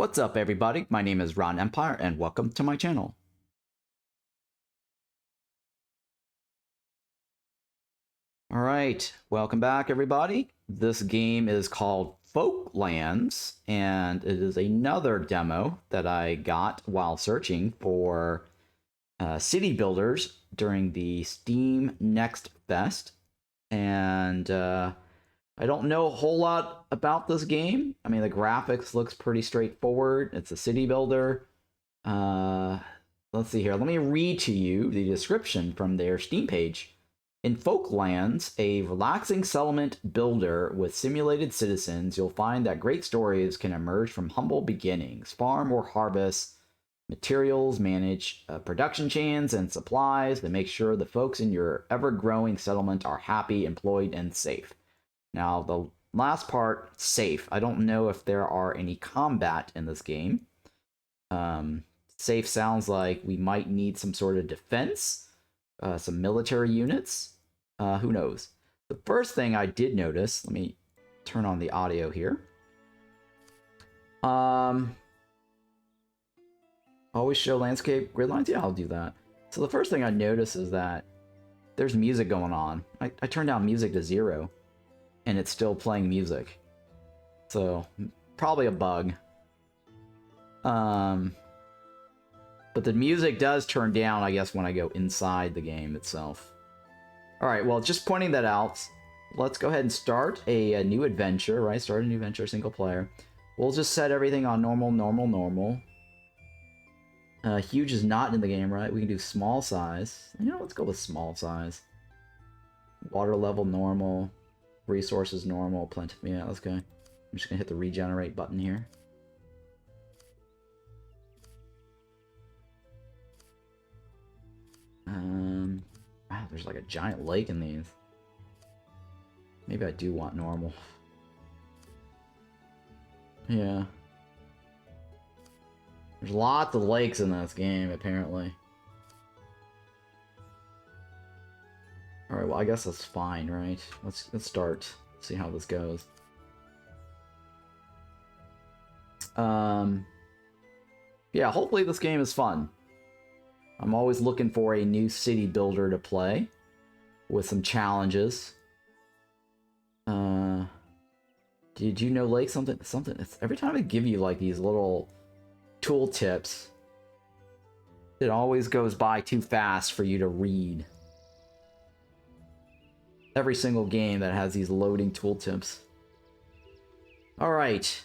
What's up, everybody? My name is Ron Empire, and welcome to my channel. Alright, welcome back, everybody. This game is called Folklands, and it is another demo that I got while searching for city builders during the Steam Next Fest. And I don't know a whole lot about this game. I mean, the graphics looks pretty straightforward. It's a city builder. Let's see here. Let me read to you the description from their Steam page. In Folklands, a relaxing settlement builder with simulated citizens, you'll find that great stories can emerge from humble beginnings. Farm or harvest materials, manage production chains and supplies to make sure the folks in your ever-growing settlement are happy, employed, and safe. Now, the last part, safe. I don't know if there are any combat in this game. Safe sounds like we might need some sort of defense, some military units. Who knows? The first thing I did notice, let me turn on the audio here. Always show landscape grid lines? Yeah, I'll do that. So the first thing I notice is that there's music going on. I turned down music to 0. And it's still playing music. So, probably a bug. But the music does turn down, I guess, when I go inside the game itself. Alright, well, just pointing that out, let's go ahead and start a new adventure, right? Start a new adventure, single player. We'll just set everything on normal, normal, normal. Huge is not in the game, right? We can do small size. You know, let's go with small size. Water level, normal. Resources normal, plenty. Yeah, let's go. I'm just gonna hit the regenerate button here. Wow, there's like a giant lake in these. Maybe I do want normal. Yeah. There's lots of lakes in this game, apparently. Alright, well, I guess that's fine, right? Let's start. See how this goes. Yeah, hopefully this game is fun. I'm always looking for a new city builder to play with some challenges. Did you know, like, something? It's, every time I give you, like, these little tool tips, it always goes by too fast for you to read. Every single game that has these loading tooltips. Alright.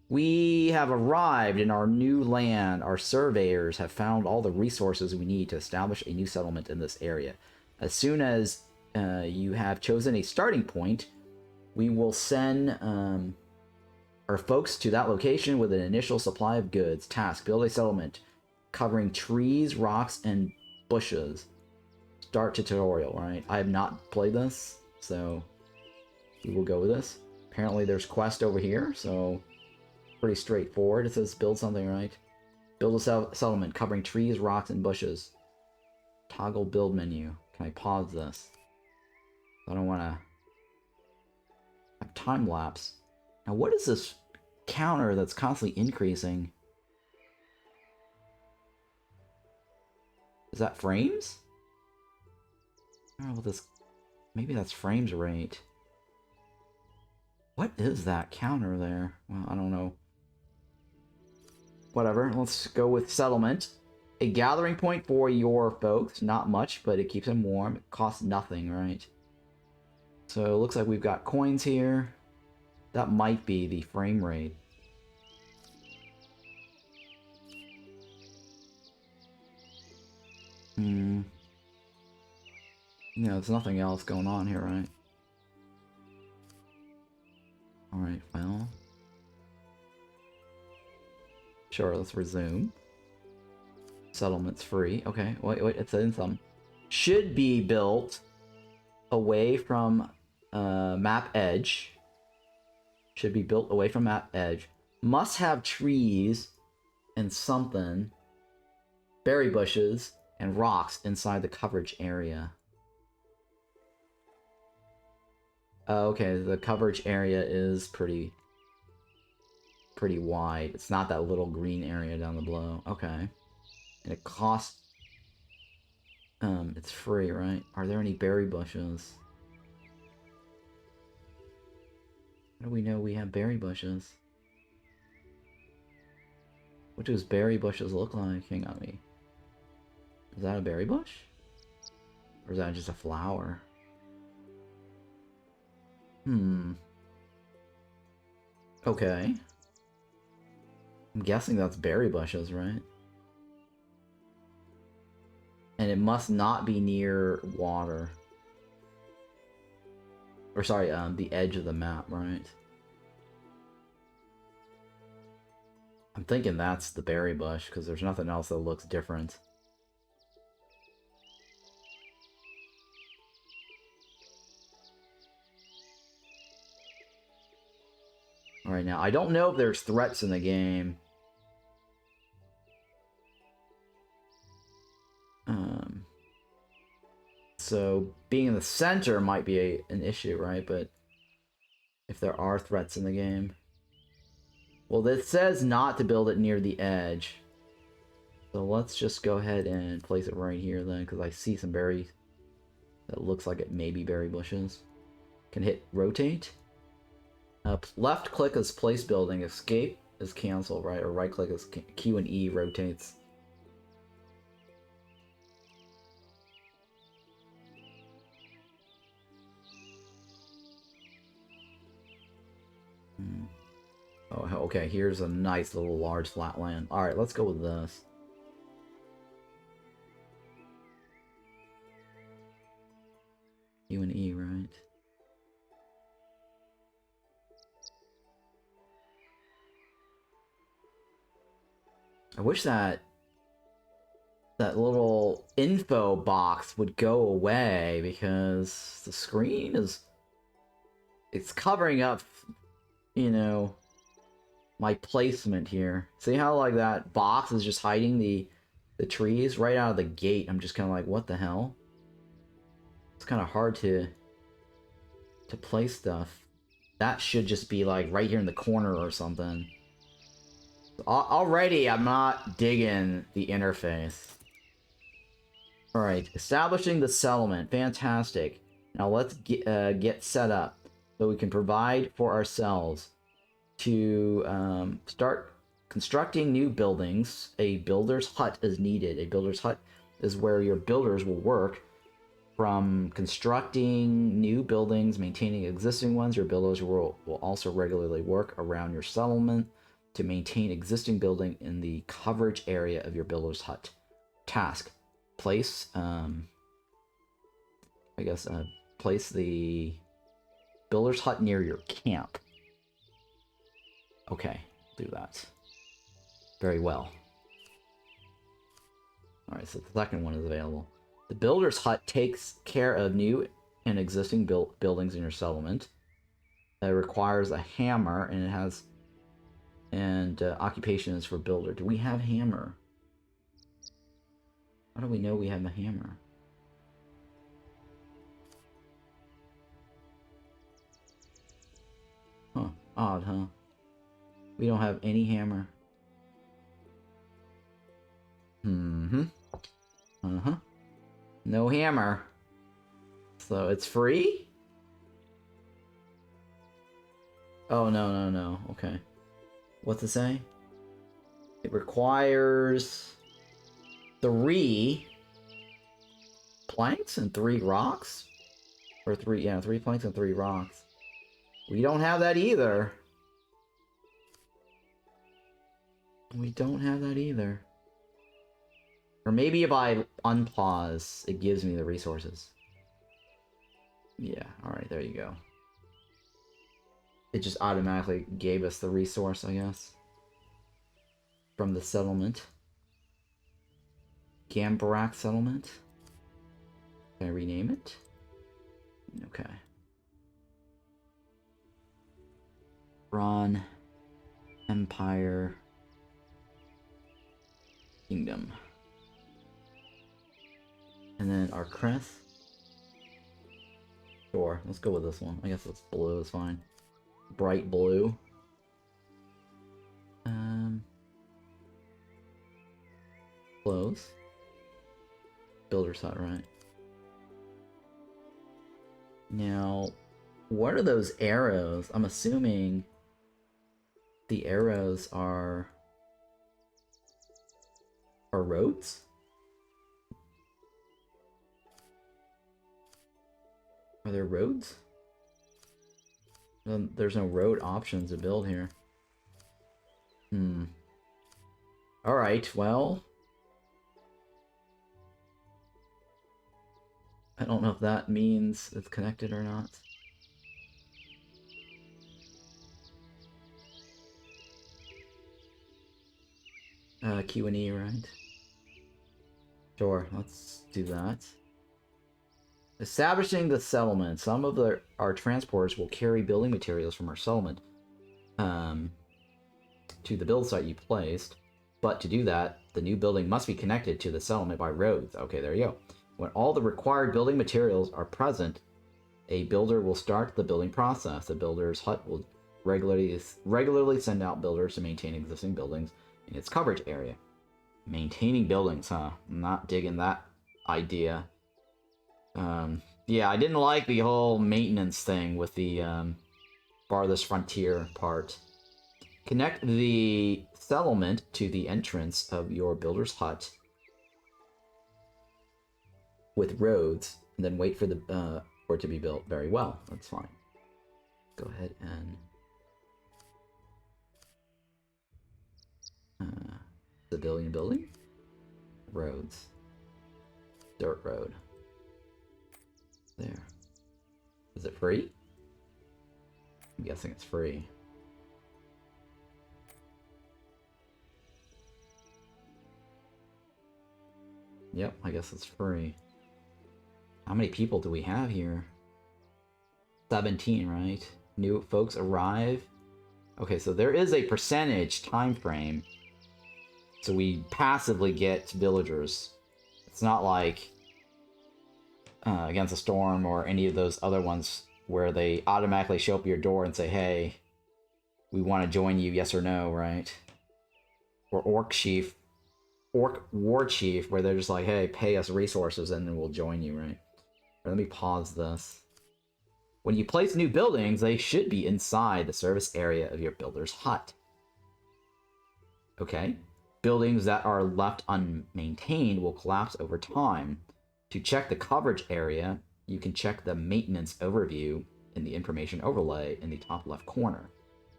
We have arrived in our new land. Our surveyors have found all the resources we need to establish a new settlement in this area. As soon as you have chosen a starting point, we will send our folks to that location with an initial supply of goods. Task: build a settlement covering trees, rocks, and bushes. Start tutorial, right? I have not played this, so we will go with this. Apparently there's quest over here, so pretty straightforward. It says build something, right? Build a settlement covering trees, rocks, and bushes. Toggle build menu. Can I pause this? I don't want to have time lapse. Now what is this counter that's constantly increasing? Is that frames? I don't know what this... Maybe that's frames rate. What is that counter there? Well, I don't know. Whatever, let's go with settlement. A gathering point for your folks. Not much, but it keeps them warm. It costs nothing, right? So it looks like we've got coins here. That might be the frame rate. Yeah, there's nothing else going on here, right? Alright, well... Sure, let's resume. Settlement's free. Okay, wait, it's in some. Should be built away from map edge. Should be built away from map edge. Must have trees and something. Berry bushes and rocks inside the coverage area. Okay, the coverage area is pretty pretty wide. It's not that little green area down the below. Okay. And it costs... it's free, right? Are there any berry bushes? How do we know we have berry bushes? What does berry bushes look like? Hang on me. Is that a berry bush? Or is that just a flower? Okay. I'm guessing that's berry bushes, right? And it must not be near water. Or sorry, the edge of the map, right? I'm thinking that's the berry bush, because there's nothing else that looks different. Alright, now, I don't know if there's threats in the game. So, being in the center might be an issue, right? But if there are threats in the game... Well, this says not to build it near the edge. So let's just go ahead and place it right here then, because I see some berries that looks like it may be berry bushes. Can hit rotate. Left click is place building. Escape is cancel, right? Or right click is Q and E rotates. Oh, okay, here's a nice little large flat land. Alright, let's go with this. U and E, right? I wish that little info box would go away, because the screen is... It's covering up, you know, my placement here. See how, like, that box is just hiding the trees right out of the gate? I'm just kind of like, what the hell? It's kind of hard to place stuff. That should just be, like, right here in the corner or something. Already, I'm not digging the interface. Alright, establishing the settlement. Fantastic. Now let's get set up so we can provide for ourselves. To start constructing new buildings, a builder's hut is needed. A builder's hut is where your builders will work. From constructing new buildings, maintaining existing ones, your builders will also regularly work around your settlement to maintain existing building in the coverage area of your builder's hut. Task. Place, place the builder's hut near your camp. Okay, do that. Very well. Alright, so the second one is available. The builder's hut takes care of new and existing buildings in your settlement. It requires a hammer, and it has... And occupation is for builder. Do we have hammer? How do we know we have a hammer? Huh. Odd, huh? We don't have any hammer. Uh-huh. No hammer. So it's free? Oh, no. Okay. What's it say? It requires 3 planks and 3 rocks? Or 3 planks and 3 rocks. We don't have that either. We don't have that either. Or maybe if I unpause, it gives me the resources. Yeah, alright, there you go. It just automatically gave us the resource, I guess. From the settlement. Gambarak settlement. Can I rename it? Okay. Ron. Empire. Kingdom. And then our crest. Sure, let's go with this one. I guess it's blue, it's fine. Bright blue. Close. Builder's hut, right? Now, what are those arrows? I'm assuming the arrows are roads? Are there roads? There's no road options to build here. Alright, well... I don't know if that means it's connected or not. Q and E, right? Sure, let's do that. Establishing the settlement. Some of our transporters will carry building materials from our settlement to the build site you placed. But to do that, the new building must be connected to the settlement by roads. Okay, there you go. When all the required building materials are present, a builder will start the building process. The builder's hut will regularly send out builders to maintain existing buildings in its coverage area. Maintaining buildings, huh? I'm not digging that idea. Yeah, I didn't like the whole maintenance thing with the Farthest Frontier part. Connect the settlement to the entrance of your builder's hut with roads, and then wait for for it to be built. Very well, that's fine. Go ahead and civilian building, roads, dirt road. There. Is it free? I'm guessing it's free. Yep, I guess it's free. How many people do we have here? 17, right? New folks arrive. Okay, so there is a percentage time frame. So we passively get villagers. It's not like Against a Storm or any of those other ones where they automatically show up at your door and say, hey, we want to join you, yes or no, right? Or Orc War Chief, where they're just like, hey, pay us resources and then we'll join you, right? Let me pause this. When you place new buildings, they should be inside the service area of your builder's hut. Okay. Buildings that are left unmaintained will collapse over time. To check the coverage area, you can check the maintenance overview in the information overlay in the top left corner.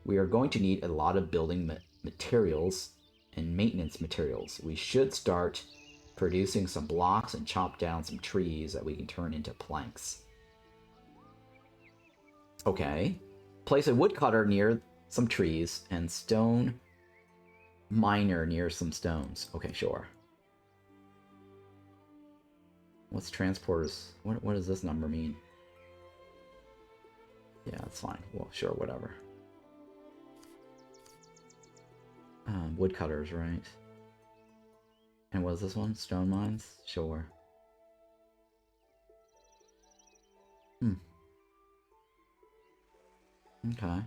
We are going to need a lot of building materials and maintenance materials. We should start producing some blocks and chop down some trees that we can turn into planks. Okay. Place a woodcutter near some trees and stone miner near some stones. Okay, sure. What's transporters? What does this number mean? Yeah, that's fine. Well, sure, whatever. Woodcutters, right? And what is this one? Stone mines? Sure. Okay.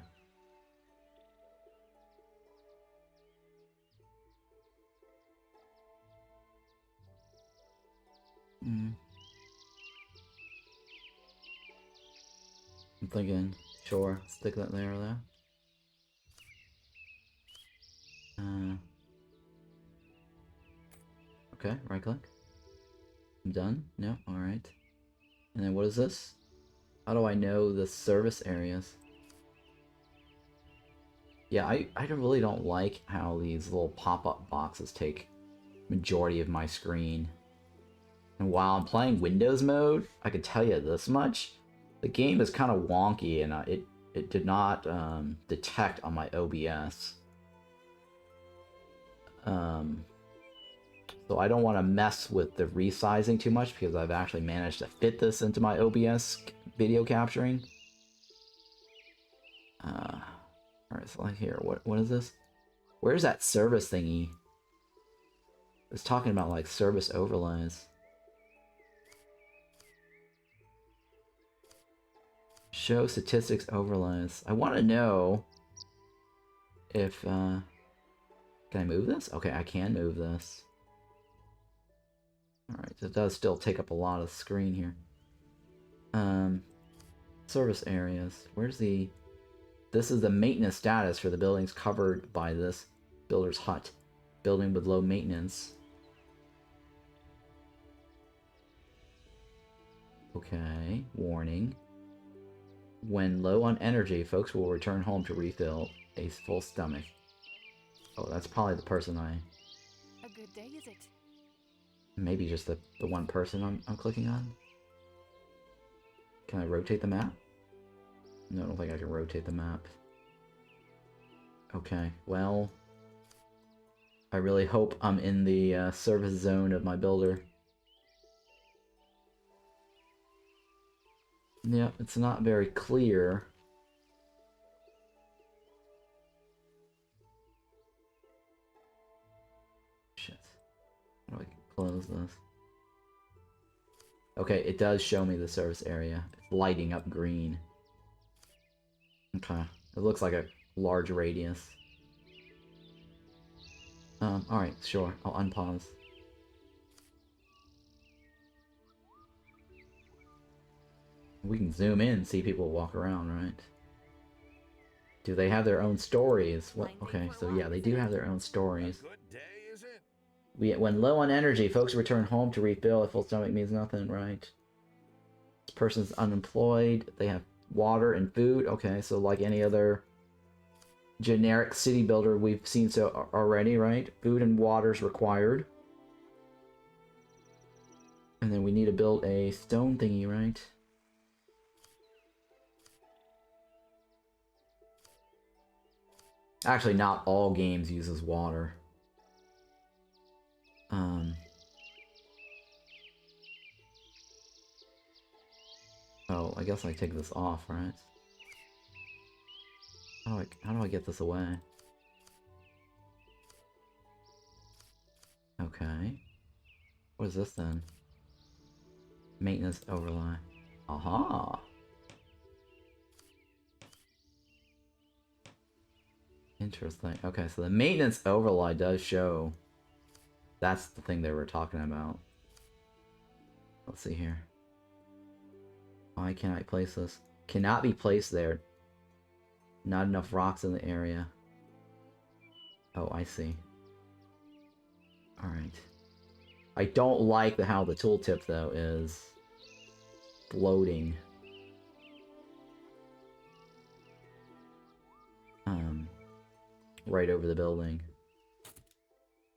I'm thinking, sure, stick that there or there. Okay, right click. I'm done? No? Alright. And then what is this? How do I know the service areas? Yeah, I really don't like how these little pop-up boxes take majority of my screen. And while I'm playing Windows mode, I can tell you this much. The game is kind of wonky, and it did not detect on my OBS. So I don't want to mess with the resizing too much because I've actually managed to fit this into my OBS video capturing. Alright, so like here, what is this? Where's that service thingy? It's talking about like service overlays. Show statistics overlays. I want to know if can I move this? Okay, I can move this. Alright, it does still take up a lot of screen here. Service areas. Where's the... This is the maintenance status for the buildings covered by this builder's hut. Building with low maintenance. Okay, warning. When low on energy, folks will return home to refill a full stomach. Oh, that's probably the person I... A good day, is it? Maybe just the one person I'm clicking on. Can I rotate the map? No, I don't think I can rotate the map. Okay, well... I really hope I'm in the service zone of my builder. Yep, it's not very clear. Shit. How do I close this? Okay, it does show me the service area. It's lighting up green. Okay. It looks like a large radius. Alright, sure. I'll unpause. We can zoom in and see people walk around, right? Do they have their own stories? What? Okay, so yeah, they do have their own stories. When low on energy, folks return home to refill. A full stomach means nothing, right? This person's unemployed. They have water and food. Okay, so like any other generic city builder we've seen so already, right? Food and water's required. And then we need to build a stone thingy, right? Actually, not all games uses water. Oh, I guess I take this off, right? How do I get this away? Okay. What is this then? Maintenance overlay. Aha! Interesting. Okay, so the maintenance overlay does show. That's the thing they were talking about. Let's see here. Why can't I place this? Cannot be placed there. Not enough rocks in the area. Oh, I see. Alright. I don't like how the tooltip, though, is floating. Right over the building.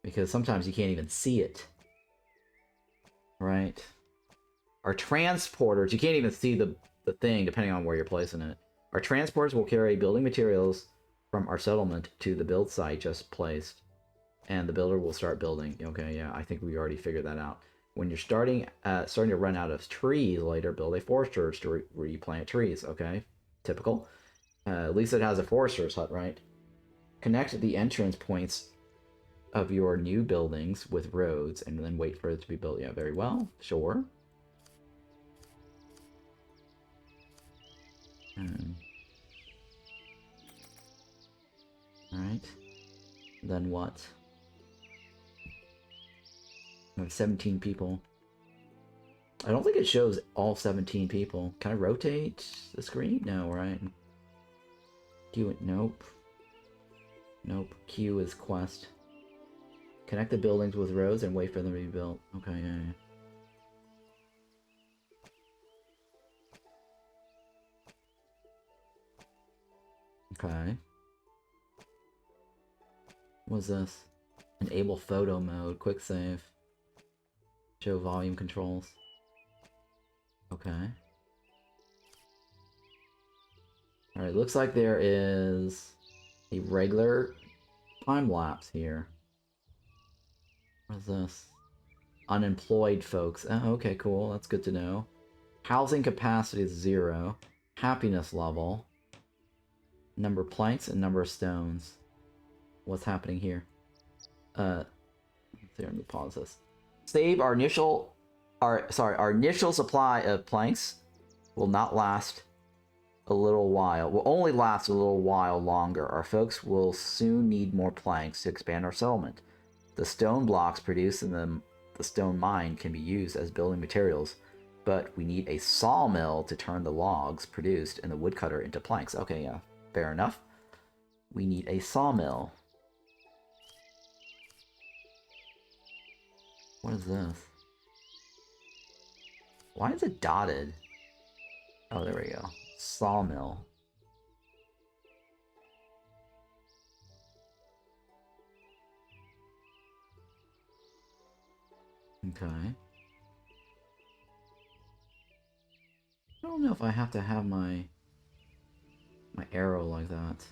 Because sometimes you can't even see it. Right? Our transporters, you can't even see the thing depending on where you're placing it. Our transporters will carry building materials from our settlement to the build site just placed. And the builder will start building. Okay, yeah, I think we already figured that out. When you're starting to run out of trees later, build a forester's to replant trees. Okay, typical. At least it has a forester's hut, right? Connect the entrance points of your new buildings with roads and then wait for it to be built. Yeah, very well. Sure. Alright. Then what? I have 17 people. I don't think it shows all 17 people. Can I rotate the screen? No, right? Q, nope. Nope. Q is quest. Connect the buildings with roads and wait for them to be built. Okay, yeah. Okay. What's this? Enable photo mode. Quick save. Show volume controls. Okay. Alright, looks like there is a regular time lapse here. What is this? Unemployed folks. Oh, okay, cool. That's good to know. Housing capacity is 0. Happiness level. Number of planks and number of stones. What's happening here? Let's see, let me pause this. Save our initial supply of planks will not last a little while. Will only last a little while longer. Our folks will soon need more planks to expand our settlement. The stone blocks produced in the the stone mine can be used as building materials, but we need a sawmill to turn the logs produced in the woodcutter into planks. Okay, yeah, fair enough. We need a sawmill. What is this? Why is it dotted? Oh, there we go. Sawmill. Okay. I don't know if I have to have my arrow like that.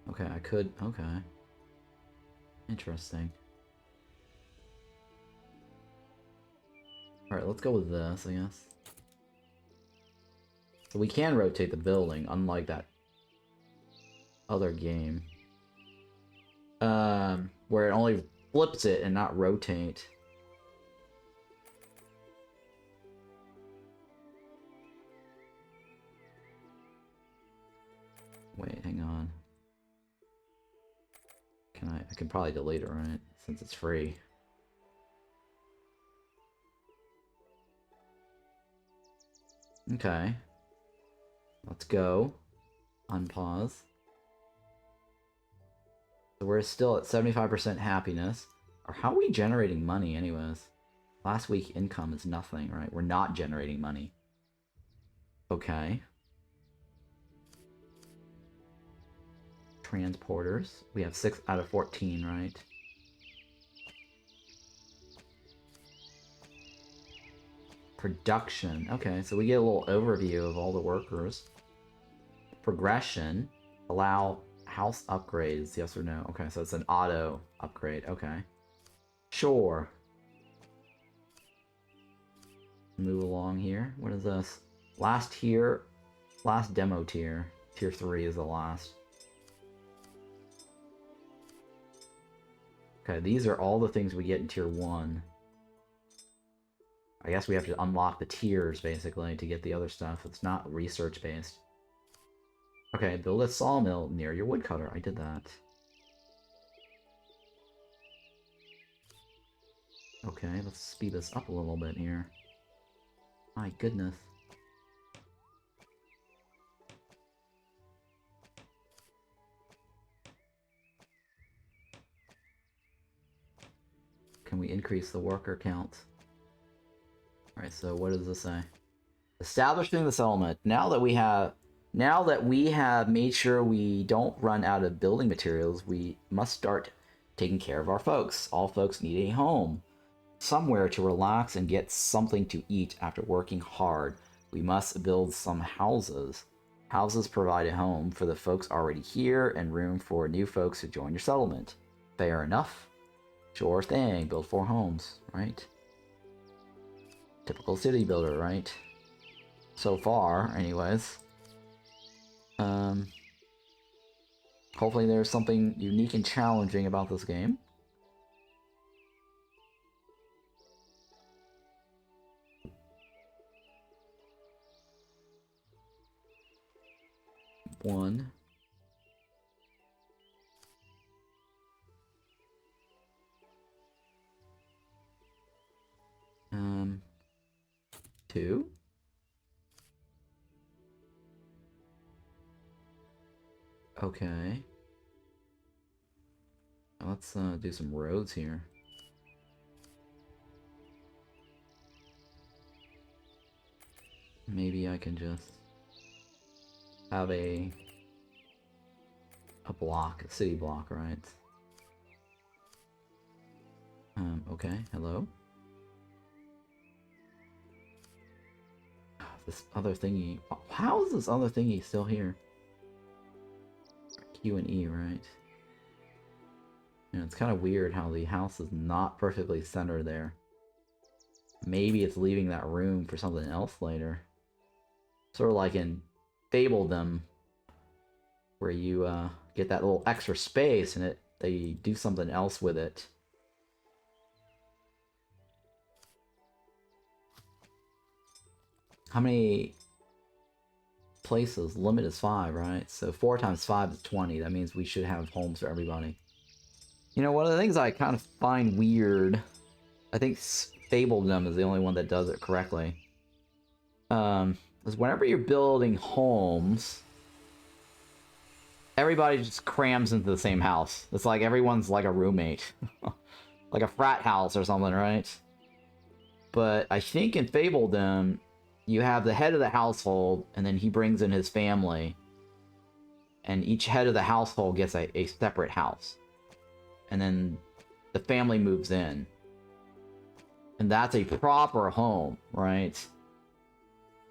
Okay, I could. Okay. Interesting. Alright, let's go with this, I guess. So we can rotate the building, unlike that other game. Where it only flips it and not rotate. Wait, hang on. I can probably delete it, right? Since it's free. Okay. Let's go. Unpause. So we're still at 75% happiness. Or how are we generating money anyways? Last week income is nothing, right? We're not generating money. Okay. Transporters. We have 6 out of 14, right? Production. Okay, so we get a little overview of all the workers. Progression. Allow house upgrades, yes or no? Okay, so it's an auto upgrade. Okay. Sure. Move along here. What is this? Last tier. Last demo tier. Tier 3 is the last. Okay, these are all the things we get in tier 1. I guess we have to unlock the tiers, basically, to get the other stuff. It's not research-based. Okay, build a sawmill near your woodcutter. I did that. Okay, let's speed this up a little bit here. My goodness. Can we increase the worker count? Alright, so what does this say? Establishing the settlement. Now that we have made sure we don't run out of building materials, we must start taking care of our folks. All folks need a home, somewhere to relax and get something to eat after working hard. We must build some houses. Houses provide a home for the folks already here and room for new folks to join your settlement. Fair enough. Sure thing. Build 4 homes, right? Typical city builder, right? So far, anyways. Hopefully there's something unique and challenging about this game. One. Two. Okay. Let's do some roads here. Maybe I can just have a block, a city block, right? Okay, hello? This other thingy... How is this other thingy still here? Q and E, right? It's kind of weird how the house is not perfectly centered there. Maybe it's leaving that room for something else later. Sort of like in Fabledom, where you get that little extra space and they do something else with it. How many places. Limit is 5, right? So 4 times 5 is 20. That means we should have homes for everybody. You know, one of the things I kind of find weird, I think Fabledom is the only one that does it correctly, is whenever you're building homes, everybody just crams into the same house. It's like everyone's like a roommate. Like a frat house or something, right? But I think in Fabledom, you have the head of the household, and then he brings in his family. And each head of the household gets a separate house. And then the family moves in. And that's a proper home, right?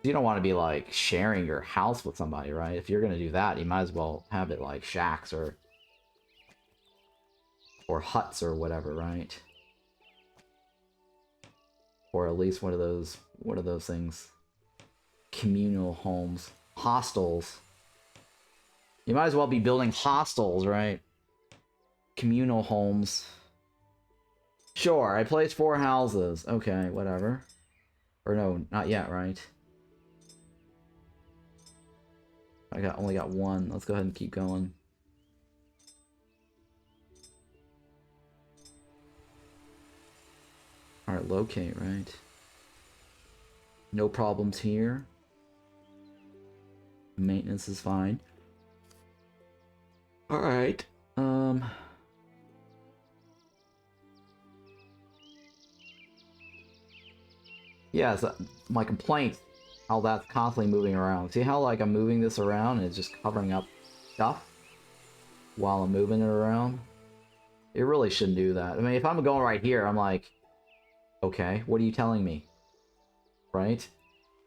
You don't want to be, like, sharing your house with somebody, right? If you're going to do that, you might as well have it, like, shacks or huts or whatever, right? Or at least one of those, what are those things? Communal homes. Hostels. You might as well be building hostels, right? Communal homes. Sure, I placed 4 houses. Okay, whatever. Or no, not yet, right? I only got 1. Let's go ahead and keep going. Alright, locate, right? No problems here. Maintenance is fine. Alright. Yeah, so my complaint, how that's constantly moving around. See how, like, I'm moving this around and it's just covering up stuff while I'm moving it around? It really shouldn't do that. I mean, if I'm going right here, I'm like, okay, what are you telling me? Right?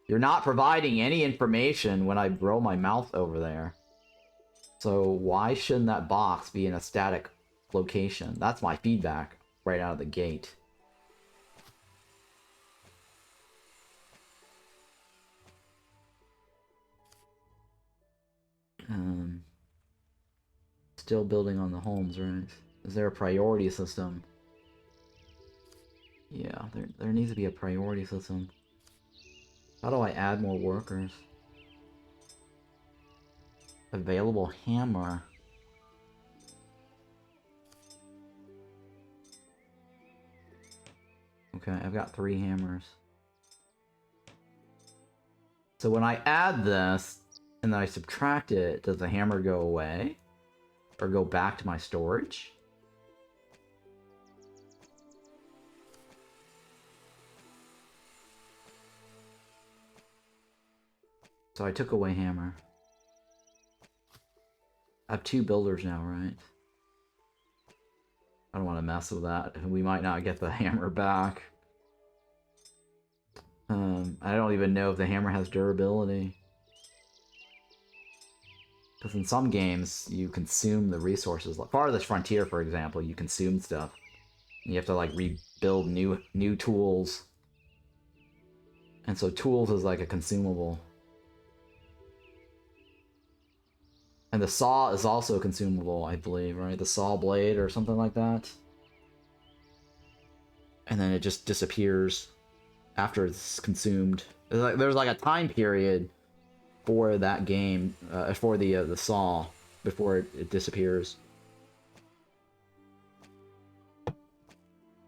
You're not providing any information when I roll my mouth over there. So why shouldn't that box be in a static location? That's my feedback right out of the gate. Still building on the homes, right? Is there a priority system? Yeah, there needs to be a priority system. How do I add more workers? Available hammer. Okay, I've got 3 hammers. So when I add this, and then I subtract it, does the hammer go away? Or go back to my storage? So I took away hammer. I have 2 builders now, right? I don't want to mess with that. We might not get the hammer back. I don't even know if the hammer has durability. Because in some games, you consume the resources. Like Farthest Frontier, for example, you consume stuff. You have to, like, rebuild new tools. And so tools is like a consumable. And the saw is also consumable, I believe, right? The saw blade or something like that. And then it just disappears after it's consumed. There's like a time period for that game, for the saw, before it disappears.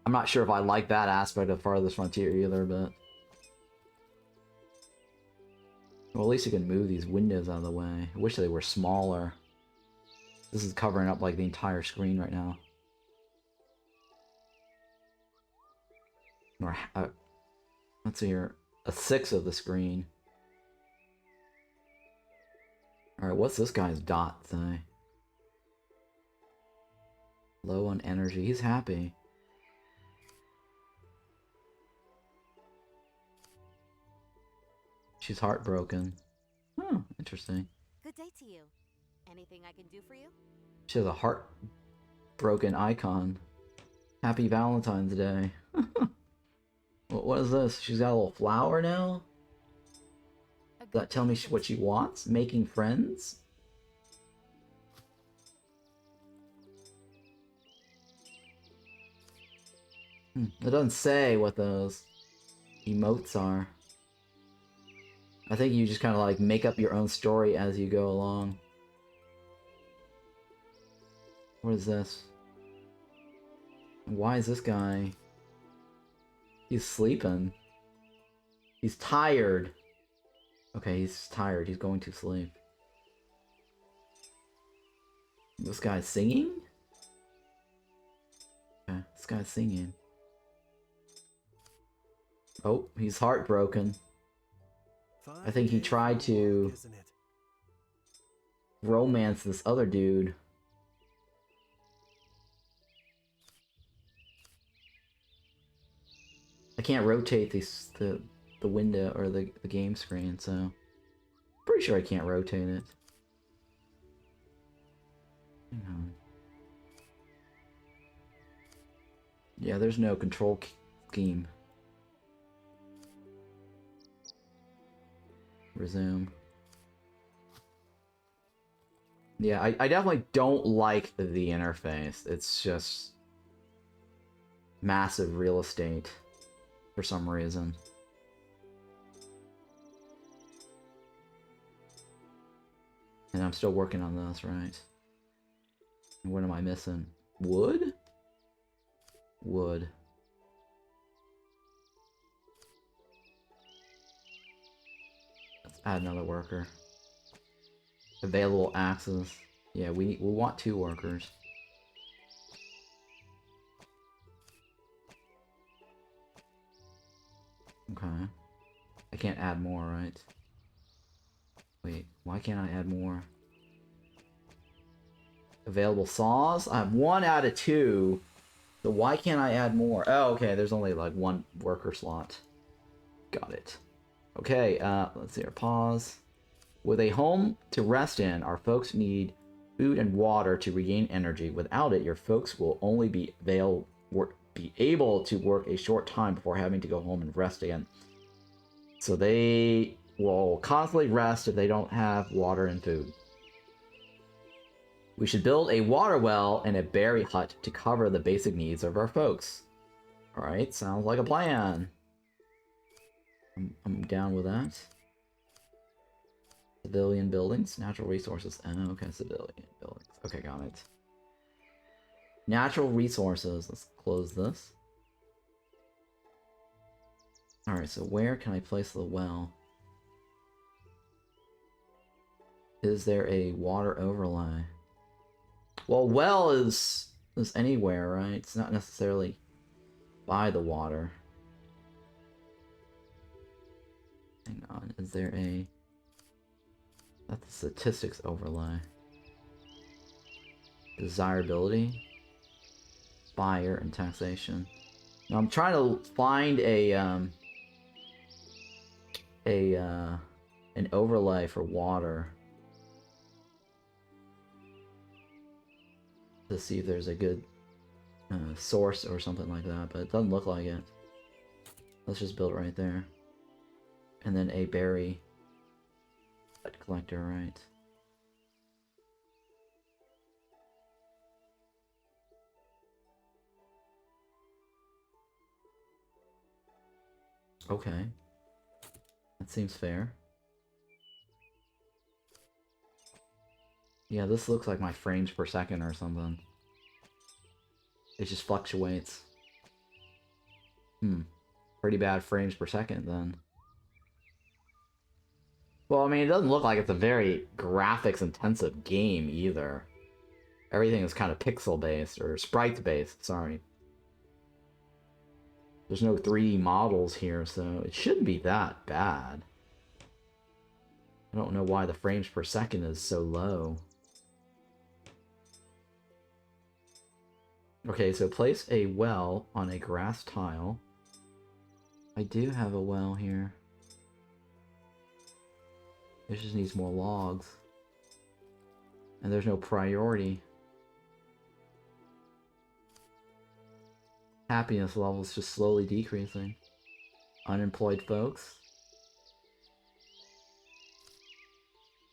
I'm not sure if I like that aspect of Farthest Frontier either, but... Well, at least you can move these windows out of the way. I wish they were smaller. This is covering up, like, the entire screen right now. Or, let's see here. A 1/6 of the screen. Alright, what's this guy's dot say? Low on energy. He's happy. She's heartbroken. Oh, interesting. Good day to you. Anything I can do for you? She has a heartbroken icon. Happy Valentine's Day. What is this? She's got a little flower now? Does that tell me what she wants? Making friends? It doesn't say what those emotes are. I think you just kind of like make up your own story as you go along. What is this? Why is this guy... He's sleeping. He's tired. Okay, he's tired. He's going to sleep. This guy's singing? Okay, this guy's singing. Oh, he's heartbroken. I think he tried to romance this other dude. I can't rotate the window or the game screen, so pretty sure I can't rotate it. Hang on. Yeah, there's no control scheme. Resume. Yeah, I definitely don't like the interface. It's just massive real estate for some reason. And I'm still working on this, right? What am I missing? Wood? Wood. Let's add another worker. Available axes. Yeah, we want 2 workers. Okay. I can't add more, right? Wait, why can't I add more? Available saws? I have 1 out of 2. So why can't I add more? Oh, okay, there's only like 1 worker slot. Got it. Okay, let's see here. Pause. With a home to rest in, our folks need food and water to regain energy. Without it, your folks will only be able to work a short time before having to go home and rest again. So they will constantly rest if they don't have water and food. We should build a water well and a berry hut to cover the basic needs of our folks. Alright, sounds like a plan. I'm down with that. Civilian buildings, natural resources. Oh, okay, civilian buildings. Okay, got it. Natural resources. Let's close this. Alright, so where can I place the well? Is there a water overlay? Well, well is anywhere, right? It's not necessarily by the water. Hang on, is there a... That's the statistics overlay. Desirability. Fire and taxation. Now I'm trying to find an overlay for water. To see if there's a good source or something like that, but it doesn't look like it. Let's just build it right there. And then a berry collector, right? Okay. That seems fair. Yeah, this looks like my frames per second or something. It just fluctuates. Pretty bad frames per second then. Well, I mean, it doesn't look like it's a very graphics-intensive game either. Everything is kind of pixel-based, or sprite-based, sorry. There's no 3D models here, so it shouldn't be that bad. I don't know why the frames per second is so low. Okay, so place a well on a grass tile. I do have a well here. It just needs more logs. And there's no priority. Happiness levels just slowly decreasing. Unemployed folks.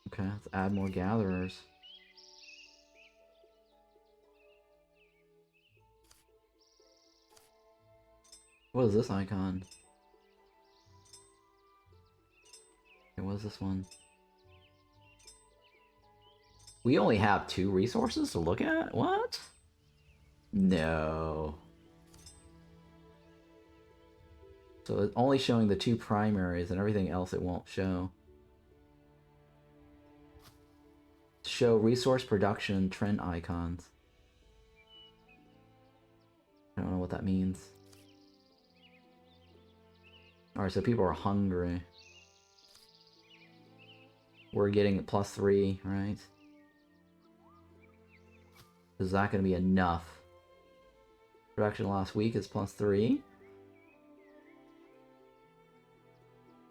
Okay, let's add more gatherers. What is this icon? Okay, what's this one? We only have 2 resources to look at? What? No. So it's only showing the 2 primaries and everything else it won't show. Show resource production trend icons. I don't know what that means. Alright, so people are hungry. We're getting +3, right? Is that going to be enough? Production last week is +3.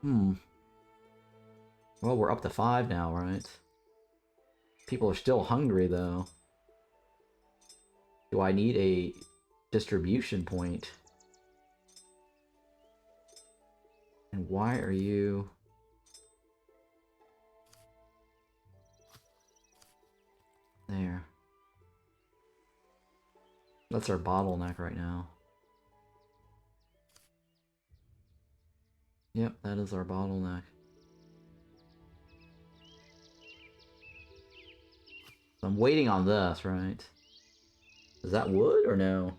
Well, we're up to 5 now, right? People are still hungry, though. Do I need a distribution point? And why are you... There. That's our bottleneck right now. Yep, that is our bottleneck. I'm waiting on this, right? Is that wood or no?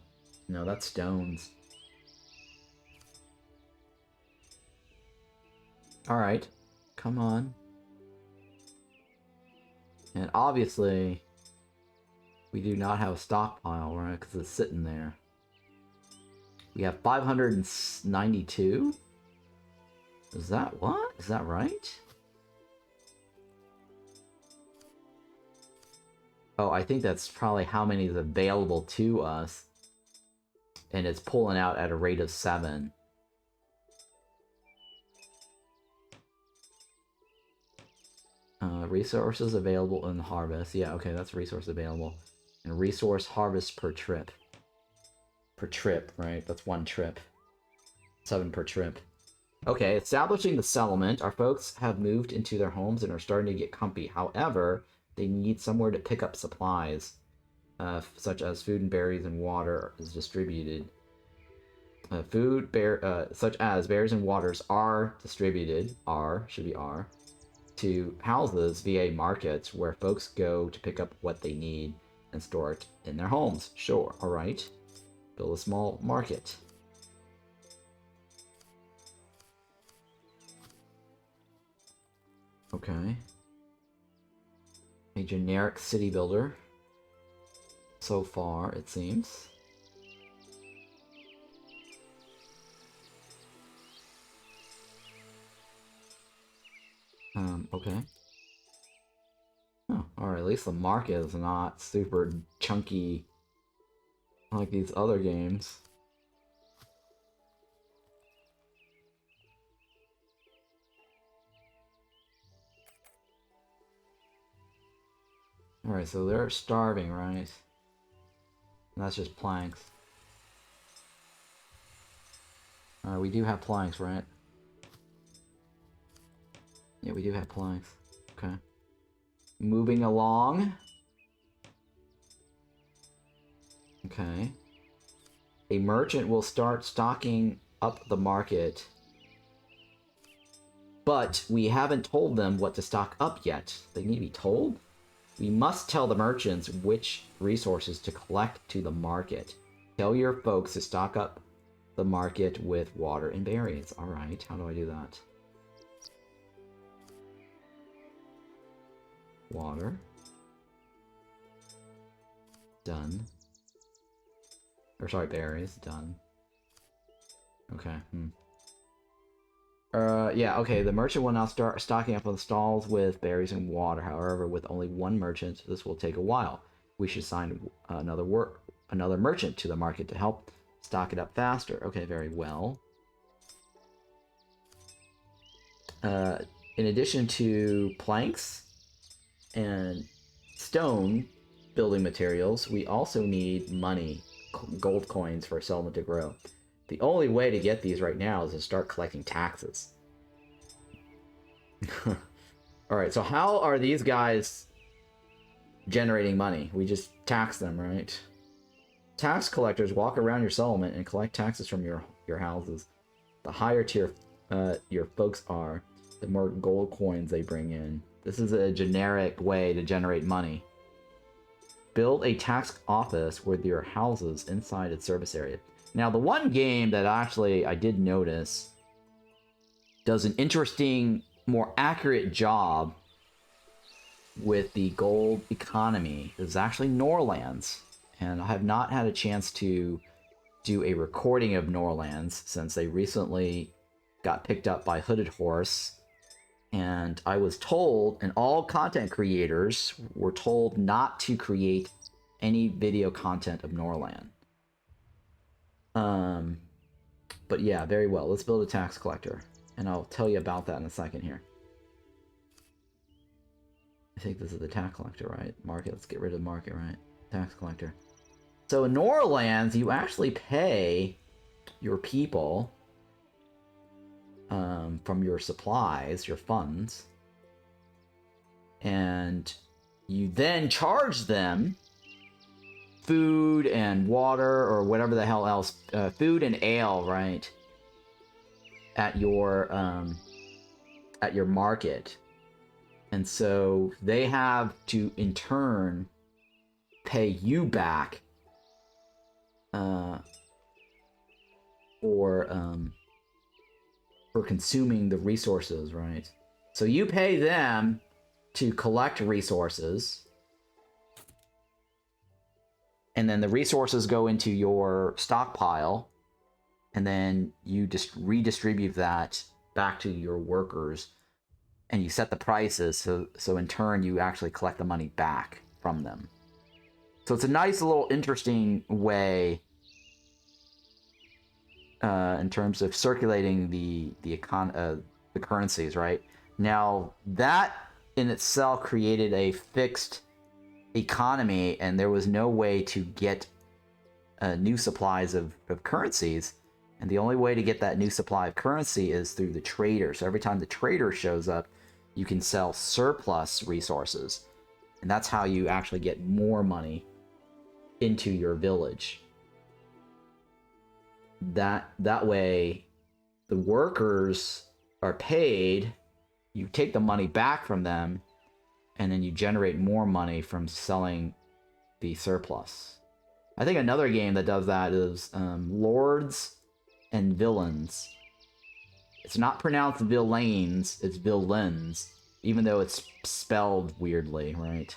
No, that's stones. Alright. Come on. And obviously, we do not have a stockpile, right? Because it's sitting there. We have 592? Is that what? Is that right? Oh, I think that's probably how many is available to us. And it's pulling out at a rate of 7. Resources available in the harvest. Yeah, okay, that's resource available. And resource harvest per trip. Per trip, right? That's 1 trip. 7 per trip. Okay, establishing the settlement. Our folks have moved into their homes and are starting to get comfy. However, they need somewhere to pick up supplies, such as food and berries and water is distributed. Such as berries and waters are distributed, should be R, to houses via markets where folks go to pick up what they need and store it in their homes. Sure, alright. Build a small market. Okay. A generic city builder. So far, it seems. Okay. Oh, alright, at least the market is not super chunky like these other games. Alright, so they're starving, right? And that's just planks. Alright, we do have planks, right? Yeah, we do have planks. Okay. Moving along. Okay. A merchant will start stocking up the market. But we haven't told them what to stock up yet. They need to be told? We must tell the merchants which resources to collect to the market. Tell your folks to stock up the market with water and berries. Alright, how do I do that? Water. Done. Or sorry, berries. Done. Okay, yeah, okay, the merchant will now start stocking up on the stalls with berries and water. However, with only 1 merchant, this will take a while. We should sign another merchant to the market to help stock it up faster. Okay, very well. In addition to planks and stone building materials, we also need money, gold coins for settlement to grow. The only way to get these right now is to start collecting taxes. Alright, so how are these guys generating money? We just tax them, right? Tax collectors walk around your settlement and collect taxes from your houses. The higher tier your folks are, the more gold coins they bring in. This is a generic way to generate money. Build a tax office with your houses inside its service area. Now, the one game that actually I did notice does an interesting, more accurate job with the gold economy is actually Norlands. And I have not had a chance to do a recording of Norlands since they recently got picked up by Hooded Horse. And I was told, and all content creators were told not to create any video content of Norland. But yeah, very well. Let's build a tax collector. And I'll tell you about that in a second here. I think this is the tax collector, right? Market. Let's get rid of market, right? Tax collector. So in Norlands, you actually pay your people from your supplies, your funds. And you then charge them food and water or whatever the hell else, food and ale, right? At your market. And so they have to in turn pay you back for consuming the resources, right? So you pay them to collect resources, and then the resources go into your stockpile, and then you just redistribute that back to your workers, and you set the prices, so in turn you actually collect the money back from them. So it's a nice little interesting way in terms of circulating the currencies, right? Now that in itself created a fixed economy, and there was no way to get new supplies of currencies, and the only way to get that new supply of currency is through the trader. So every time the trader shows up, you can sell surplus resources, and that's how you actually get more money into your village. That way the workers are paid, you take the money back from them, and then you generate more money from selling the surplus. I think another game that does that is Lords and Villains. It's not pronounced villains, it's villains, even though it's spelled weirdly, right?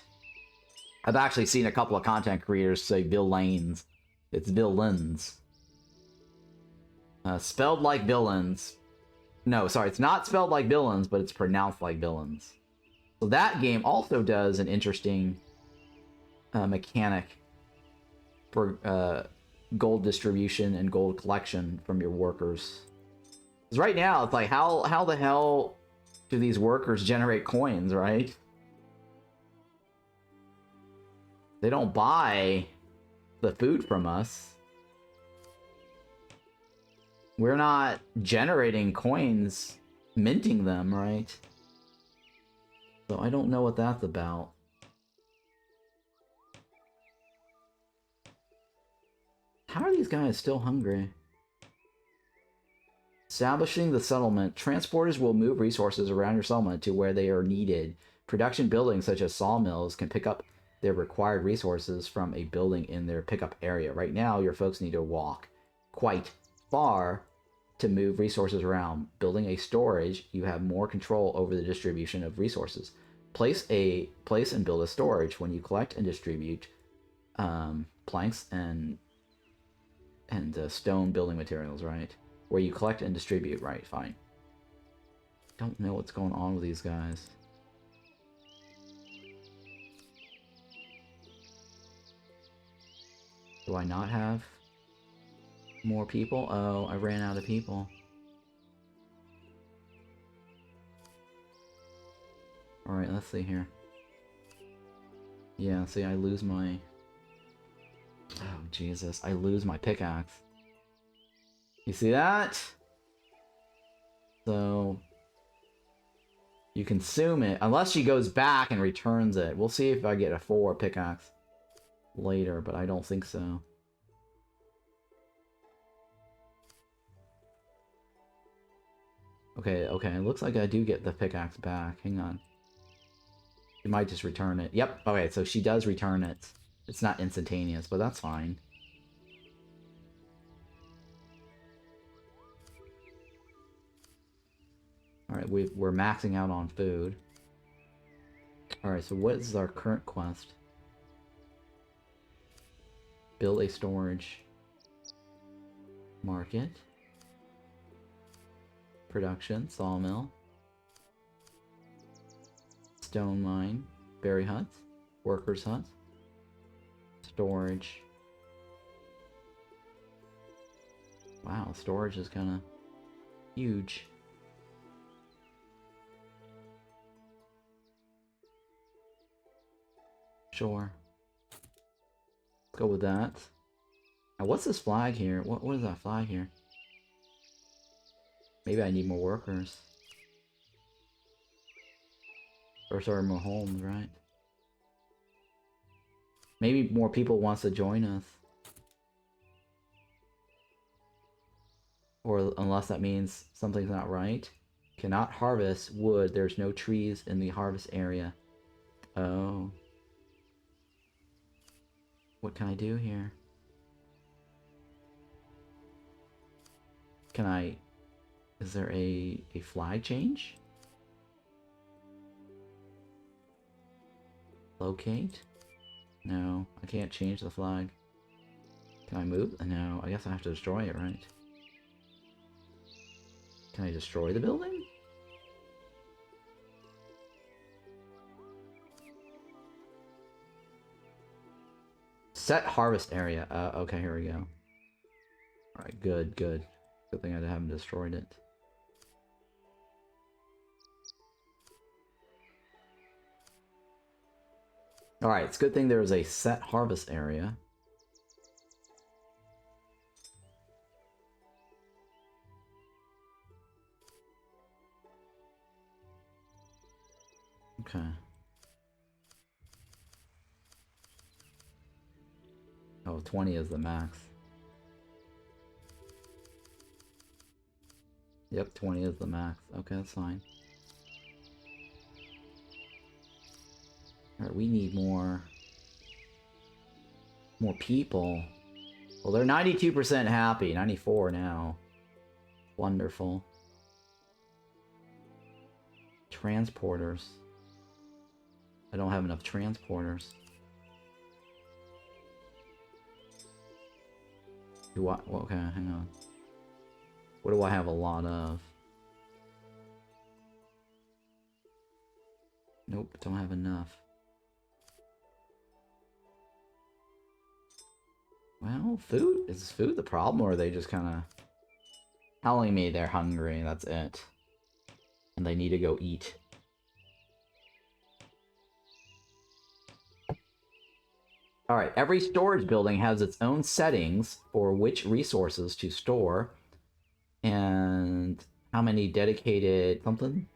I've actually seen a couple of content creators say villains. It's villains. Spelled like villains. No, sorry, it's not spelled like villains, but it's pronounced like villains. So that game also does an interesting mechanic for gold distribution and gold collection from your workers. Because right now, it's like, how the hell do these workers generate coins, right? They don't buy the food from us. We're not generating coins, minting them, right? So I don't know what that's about. How are these guys still hungry? Establishing the settlement. Transporters will move resources around your settlement to where they are needed. Production buildings such as sawmills can pick up their required resources from a building in their pickup area. Right now, your folks need to walk quite far to move resources around. Building a storage, you have more control over the distribution of resources. Place and build a storage. When you collect and distribute planks and stone building materials, right? Where you collect and distribute, right? Fine. Don't know what's going on with these guys. Do I not have more people? Oh, I ran out of people. Alright, let's see here. Yeah, see, I lose my... Oh, Jesus. I lose my pickaxe. You see that? So... you consume it, unless she goes back and returns it. We'll see if I get a 4 pickaxe later, but I don't think so. Okay, okay, it looks like I do get the pickaxe back. Hang on. She might just return it. Yep, okay, so she does return it. It's not instantaneous, but that's fine. Alright, we're maxing out on food. Alright, so what is our current quest? Build a storage market. Production, sawmill. Stone mine. Berry huts. Workers huts. Storage. Wow, storage is kind of huge. Sure. Let's go with that. Now, what's this flag here? What is that flag here? Maybe I need more workers. Or sorry, more homes, right? Maybe more people wants to join us. Or unless that means something's not right. Cannot harvest wood. There's no trees in the harvest area. Oh. What can I do here? Can I... Is there a flag change? Locate? No, I can't change the flag. Can I move? No, I guess I have to destroy it, right? Can I destroy the building? Set harvest area. Okay, here we go. Alright, good, good. Good thing I haven't destroyed it. Alright, it's a good thing there is a set harvest area. Okay. Oh, 20 is the max. Yep, 20 is the max. Okay, that's fine. Alright, we need more people. Well, they're 92% happy. 94 now. Wonderful. Transporters. I don't have enough transporters. Do I? Well, okay, hang on. What do I have a lot of? Nope, don't have enough. Well, food? Is food the problem, or are they just kind of telling me they're hungry, that's it? And they need to go eat. Alright, every storage building has its own settings for which resources to store, and how many dedicated something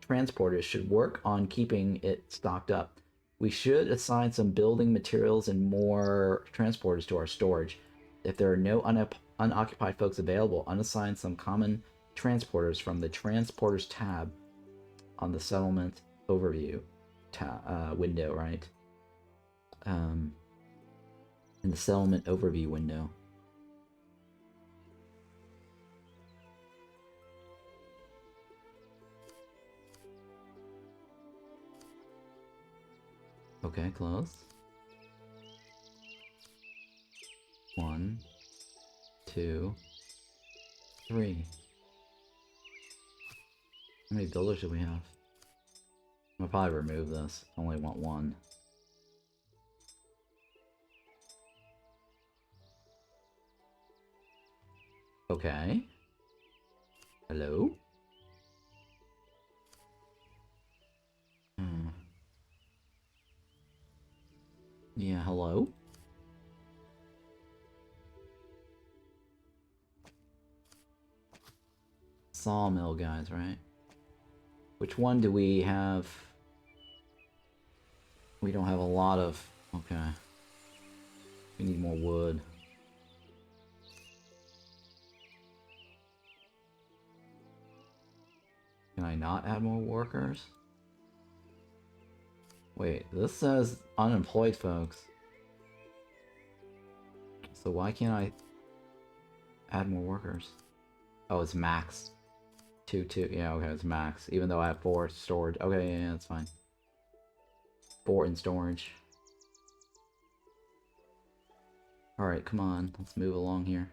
transporters should work on keeping it stocked up. We should assign some building materials and more transporters to our storage. If there are no unoccupied folks available, unassign some common transporters from the transporters tab on the settlement overview window, right? In the settlement overview window. Okay, close. 1, 2, 3. How many builders do we have? I'll probably remove this. I only want 1. Okay. Hello? Yeah, hello? Sawmill guys, right? Which one do we have? We don't have a lot of... Okay. We need more wood. Can I not add more workers? Wait, this says unemployed folks. So why can't I add more workers? Oh, it's max. 2. Yeah, okay, it's max. Even though I have 4 storage. Okay, yeah, that's fine. 4 in storage. Alright, come on. Let's move along here.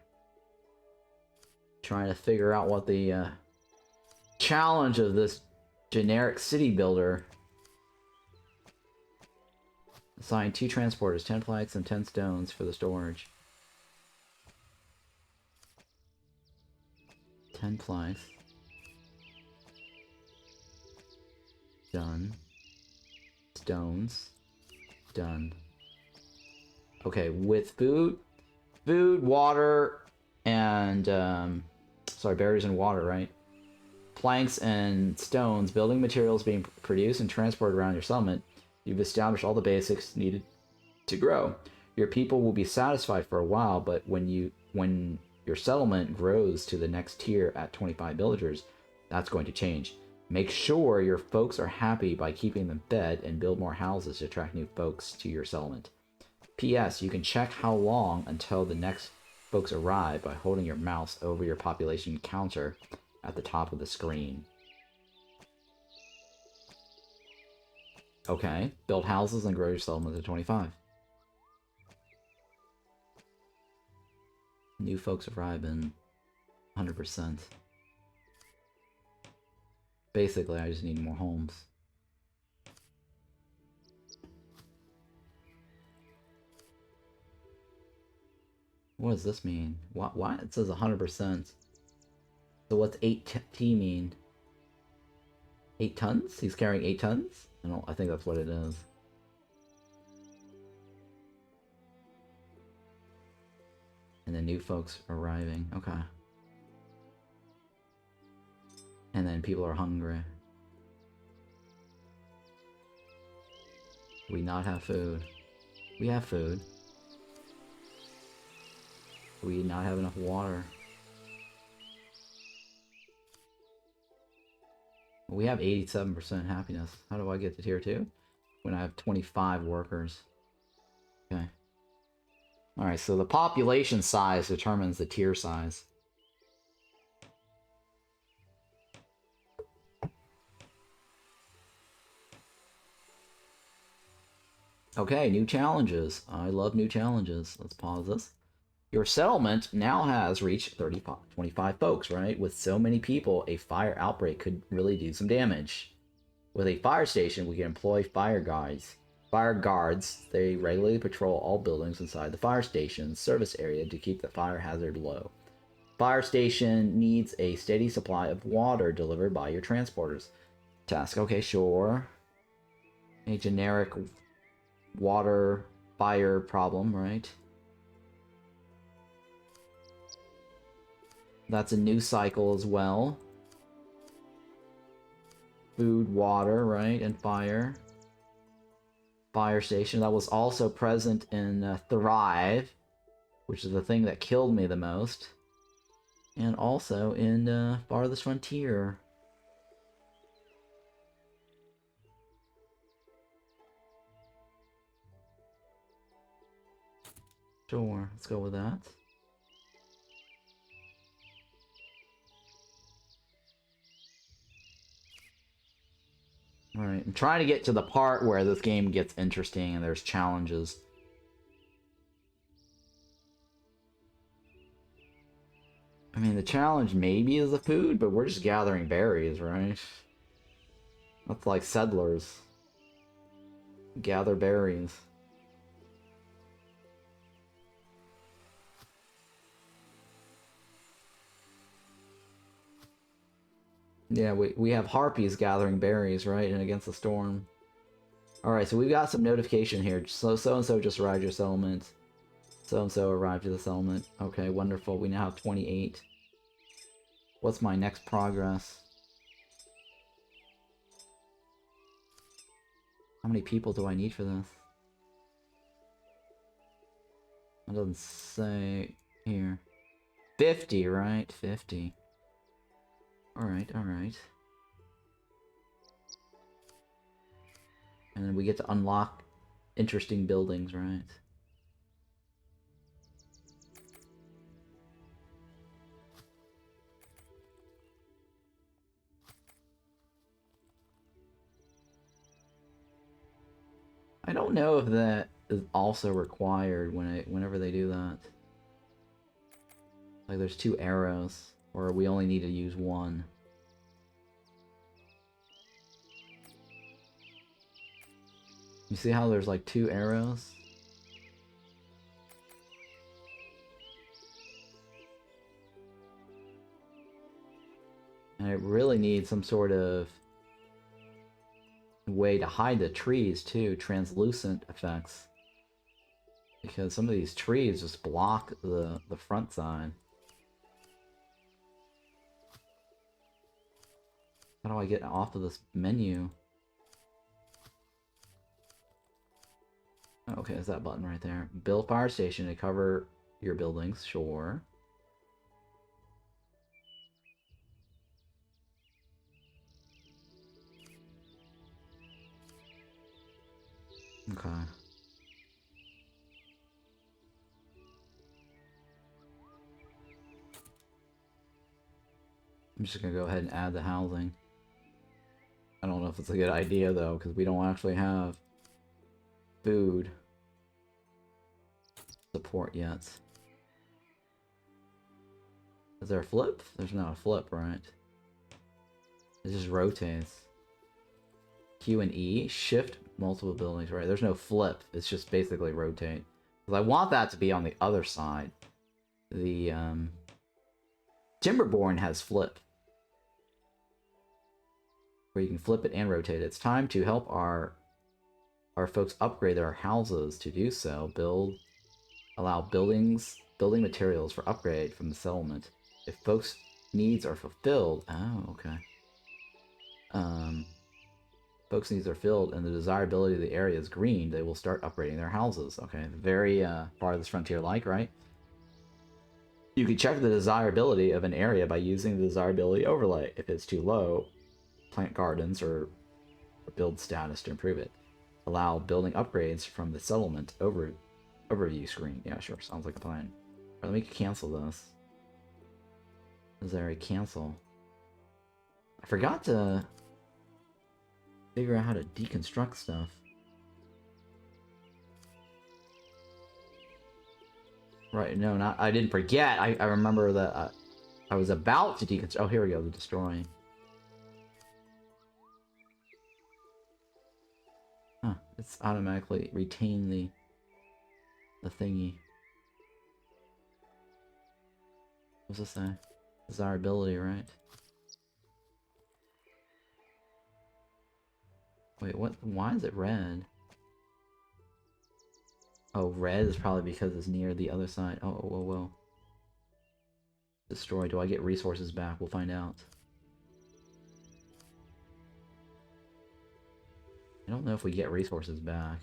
Trying to figure out what the challenge of this generic city builder. Assign 2 transporters, 10 planks, and 10 stones for the storage. 10 planks. Done. Stones. Done. Okay, with food, water, and sorry, berries and water, right? Planks and stones, building materials being produced and transported around your settlement. You've established all the basics needed to grow. Your people will be satisfied for a while, but when your settlement grows to the next tier at 25 villagers, that's going to change. Make sure your folks are happy by keeping them fed and build more houses to attract new folks to your settlement. P.S. You can check how long until the next folks arrive by holding your mouse over your population counter at the top of the screen. Okay, build houses and grow your settlement to 25. New folks arrive in 100%. Basically, I just need more homes. What does this mean? Why? It says 100%. So what's 8T mean? 8 tons? He's carrying 8 tons? I think that's what it is. And the new folks arriving. Okay. And then people are hungry. Do we not have food? We have food. Do we not have enough water? We have 87% happiness. How do I get to tier 2? When I have 25 workers. Okay. Alright, so the population size determines the tier size. Okay, new challenges. I love new challenges. Let's pause this. Your settlement now has reached 25 folks, right? With so many people, a fire outbreak could really do some damage. With a fire station, we can employ fire guards. Fire guards, they regularly patrol all buildings inside the fire station's service area to keep the fire hazard low. Fire station needs a steady supply of water delivered by your transporters. Task, okay, sure. A generic water fire problem, right? That's a new cycle as well. Food, water, right? And fire. Fire station. That was also present in Thrive, which is the thing that killed me the most. And also in Farthest Frontier. Sure, let's go with that. Alright, I'm trying to get to the part where this game gets interesting and there's challenges. I mean, the challenge maybe is the food, but we're just gathering berries, right? That's like settlers. Gather berries. Yeah, we have harpies gathering berries, right? And against the storm. Alright, so we've got some notification here. So-and-so just arrived at your settlement. So-and-so arrived at the settlement. Okay, wonderful. We now have 28. What's my next progress? How many people do I need for this? It doesn't say here. 50, right? 50. Alright, alright. And then we get to unlock interesting buildings, right? I don't know if that is also required whenever they do that. Like there's 2 arrows, or we only need to use 1. You see how there's like 2 arrows? And it really needs some sort of way to hide the trees too, translucent effects. Because some of these trees just block the front side. How do I get off of this menu? Okay, it's that button right there. Build fire station to cover your buildings, sure. Okay. I'm just gonna go ahead and add the housing. I don't know if it's a good idea though, because we don't actually have food support yet. Is there a flip? There's not a flip, right? It just rotates. Q and E, shift multiple buildings, right? There's no flip, it's just basically rotate. Because I want that to be on the other side. The Timberborn has flip, where you can flip it and rotate it. It's time to help our folks upgrade their houses. To do so, allow building materials for upgrade from the settlement. If folks' needs are fulfilled, oh, okay. Folks' needs are filled and the desirability of the area is green, they will start upgrading their houses. Okay, very Farthest Frontier-like, right? You can check the desirability of an area by using the desirability overlay. If it's too low, plant gardens or build status to improve it. Allow building upgrades from the settlement overview screen. Yeah, sure, sounds like a plan. Right, let me cancel this. Is there a cancel? I forgot to figure out how to deconstruct stuff. Right, no, not. I didn't forget. I remember that I was about to deconstruct. Oh, here we go, the destroying. Huh, it's automatically retain the thingy. What's this say? Desirability, right? Wait, what? Why is it red? Oh, red is probably because it's near the other side. Oh, whoa, whoa. Destroy. Do I get resources back? We'll find out. I don't know if we get resources back.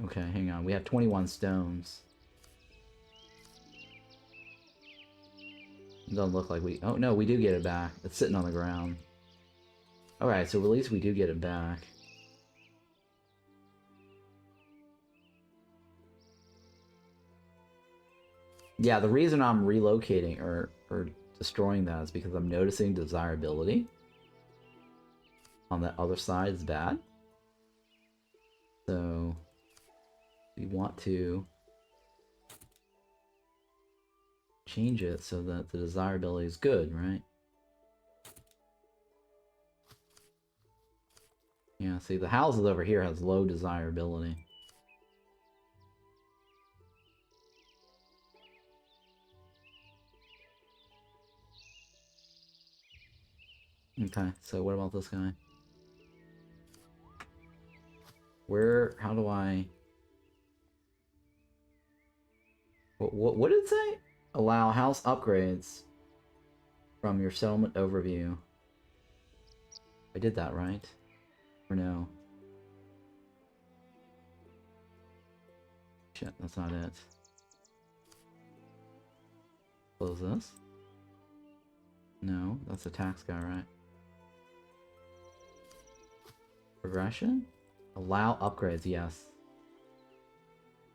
Okay, hang on. We have 21 stones. It doesn't look like we... Oh, no, we do get it back. It's sitting on the ground. Alright, so at least we do get it back. Yeah, the reason I'm relocating or destroying that is because I'm noticing desirability on that other side is bad. So we want to change it so that the desirability is good, right? Yeah, see, the houses over here has low desirability. Okay, so what about this guy? How do I... What did it say? Allow house upgrades from your settlement overview. I did that, right? Or no? Shit, that's not it. Close this. No, that's the tax guy, right? Progression? Allow upgrades, yes.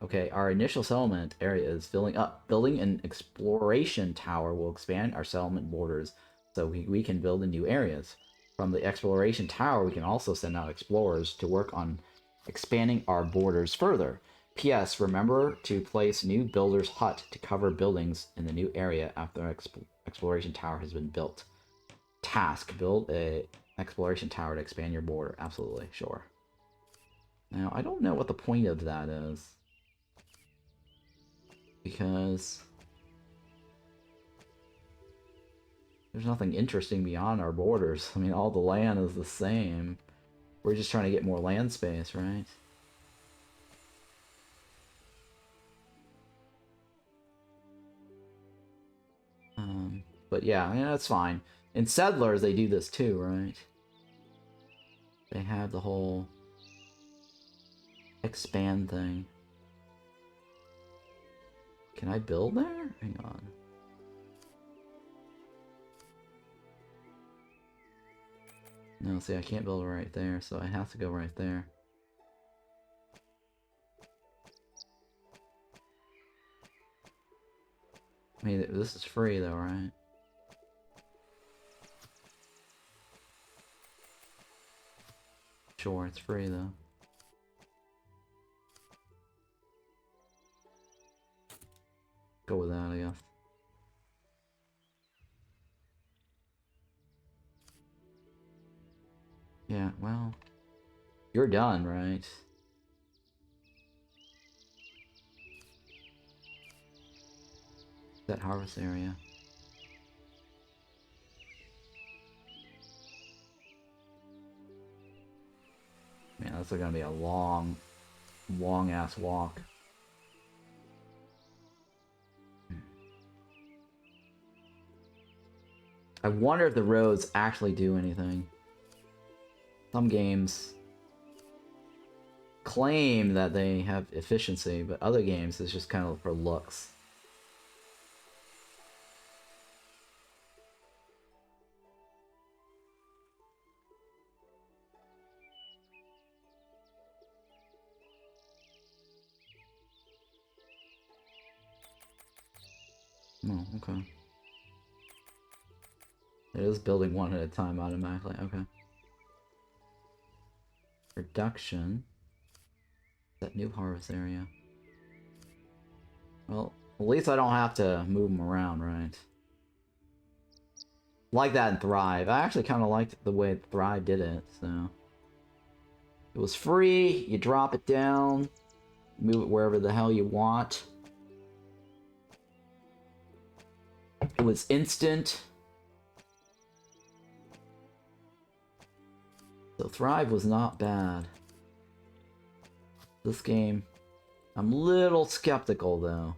Okay, our initial settlement area is filling up. Building an exploration tower will expand our settlement borders so we can build in new areas. From the exploration tower, we can also send out explorers to work on expanding our borders further. P.S. Remember to place new builder's hut to cover buildings in the new area after the exploration tower has been built. Task: build a exploration tower to expand your border. Absolutely, sure. Now, I don't know what the point of that is. Because there's nothing interesting beyond our borders. I mean, all the land is the same. We're just trying to get more land space, right? But yeah, that's fine. In Settlers, they do this too, right? They have the whole expand thing. Can I build there? Hang on. No, see, I can't build it right there, so I have to go right there. I mean, this is free though, right? Sure, it's free though. Go with that, I guess. Yeah, well, you're done, right? That harvest area. Man, that's gonna be a long, long ass walk. I wonder if the roads actually do anything. Some games claim that they have efficiency, but other games it's just kind of for looks. Oh, okay. It is building one at a time automatically, okay. Reduction. That new harvest area. Well, at least I don't have to move them around, right? Like that in Thrive. I actually kind of liked the way Thrive did it, so... It was free, you drop it down, move it wherever the hell you want. It was instant. So Thrive was not bad. This game, I'm a little skeptical though,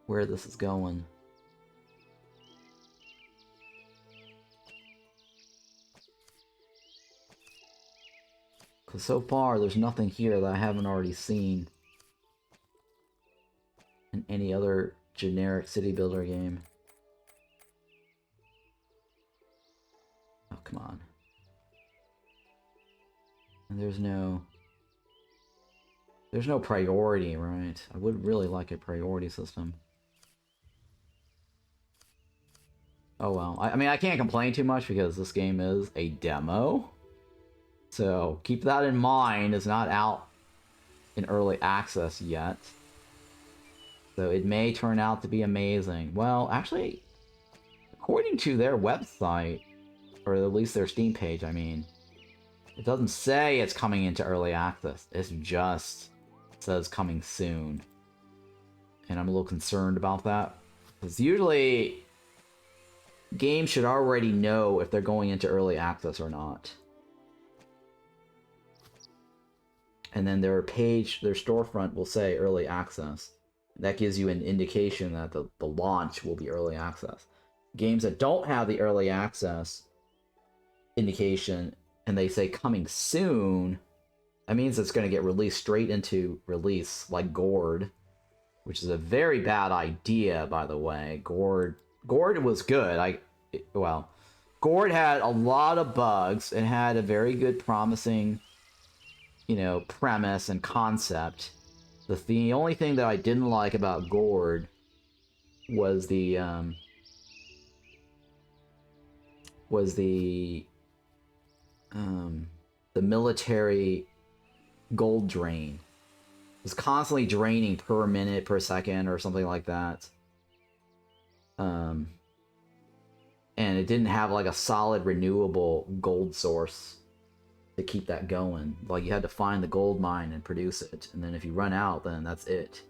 where this is going. Because so far, there's nothing here that I haven't already seen in any other generic city builder game. Oh, come on. And there's no priority, right? I would really like a priority system. Oh well. I mean, I can't complain too much because this game is a demo. So keep that in mind. It's not out in early access yet. So it may turn out to be amazing. Well, actually, according to their website, or at least their Steam page, I mean, it doesn't say it's coming into early access. It just says coming soon. And I'm a little concerned about that. Because usually, games should already know if they're going into early access or not. And then their page, their storefront will say early access. That gives you an indication that the launch will be early access. Games that don't have the early access indication and they say coming soon, that means it's going to get released straight into release, like Gourd, which is a very bad idea, by the way. Gourd was good. well, Gord had a lot of bugs and had a very good, promising, you know, premise and concept. The only thing that I didn't like about Gord was was the the military gold drain. It was constantly draining per minute, per second, or something like that. And it didn't have like a solid renewable gold source to keep that going. Like you had to find the gold mine and produce it, and then if you run out, then that's it.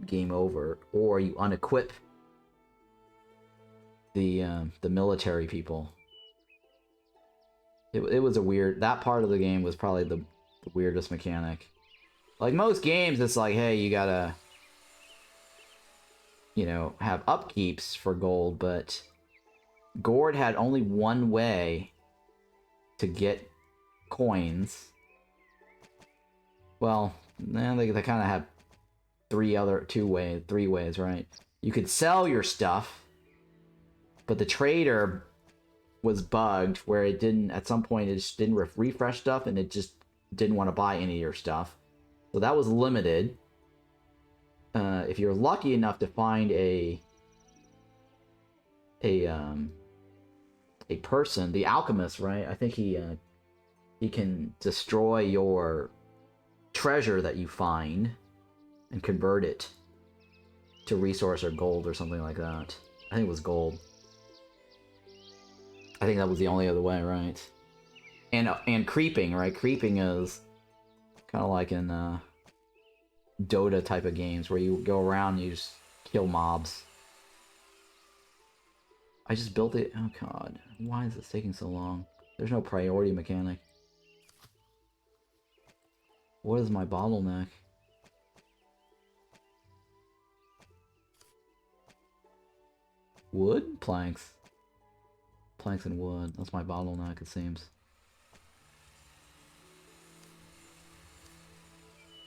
Game over. Or you unequip the military people. It was a weird. That part of the game was probably the weirdest mechanic. Like most games, it's like, hey, you gotta, you know, have upkeeps for gold, but Gord had only one way to get coins. Well, they kind of had three ways, right? You could sell your stuff, but the trader was bugged where it didn't, at some point, it just didn't refresh stuff, and it just didn't want to buy any of your stuff. So that was limited. If you're lucky enough to find a person, the alchemist, right? I think he can destroy your treasure that you find and convert it to resource or gold or something like that. I think it was gold. I think that was the only other way, right? And creeping, right? Creeping is kind of like in Dota type of games where you go around and you just kill mobs. I just built it. Oh god, why is this taking so long? There's no priority mechanic. What is my bottleneck? Wood? Planks. Planks and wood. That's my bottleneck, it seems.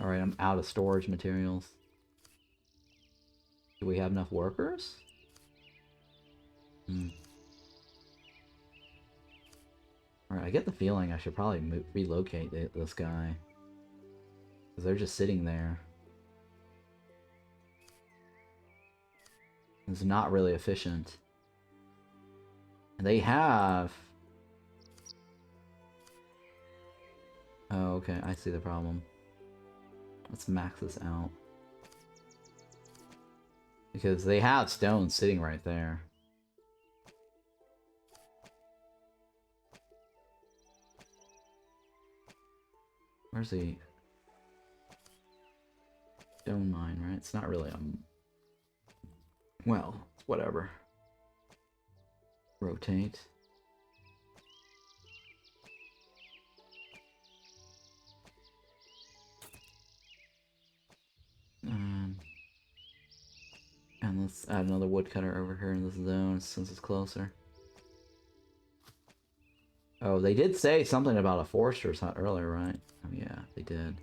Alright, I'm out of storage materials. Do we have enough workers? Alright, I get the feeling I should probably relocate this guy. Because they're just sitting there. It's not really efficient. And they have... Oh, okay, I see the problem. Let's max this out. Because they have stone sitting right there. Where's the stone mine, right? It's not really well, it's whatever. Rotate. And let's add another woodcutter over here in this zone since it's closer. Oh, they did say something about a forester's hut earlier, right? Oh yeah, they did.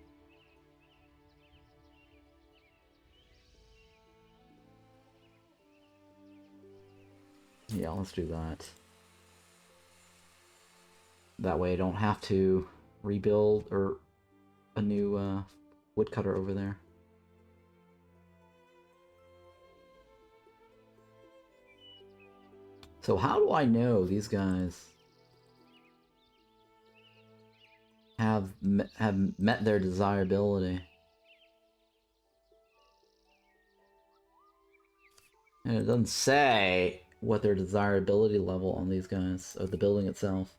Yeah, let's do that. That way I don't have to rebuild or a new woodcutter over there. So how do I know these guys have met their desirability? And it doesn't say what their desirability level on these guys, of the building itself.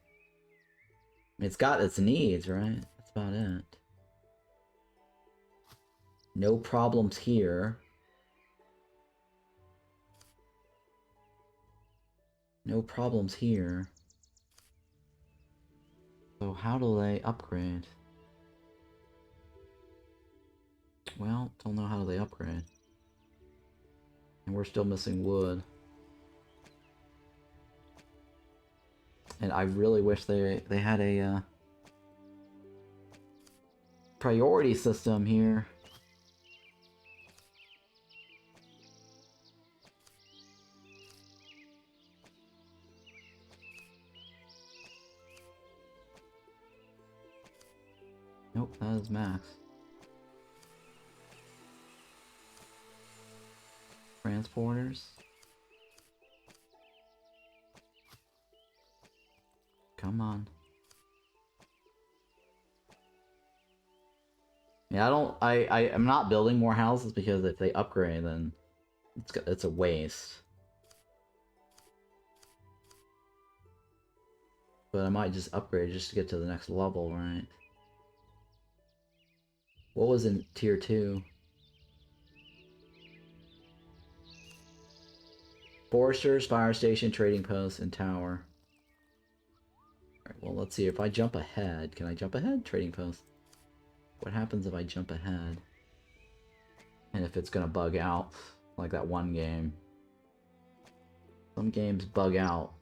I mean, it's got its needs, right? That's about it. No problems here. No problems here. So how do they upgrade? Well, don't know how they upgrade. And we're still missing wood. And I really wish they had a priority system here. Nope, that is max. Transporters. Come on. Yeah, I'm not building more houses because if they upgrade, then it's a waste. But I might just upgrade just to get to the next level, right? What was in tier 2? Foresters, fire station, trading post, and tower. Alright, well, let's see. If I jump ahead, can I jump ahead? Trading post. What happens if I jump ahead? And if it's gonna bug out, like that one game. Some games bug out.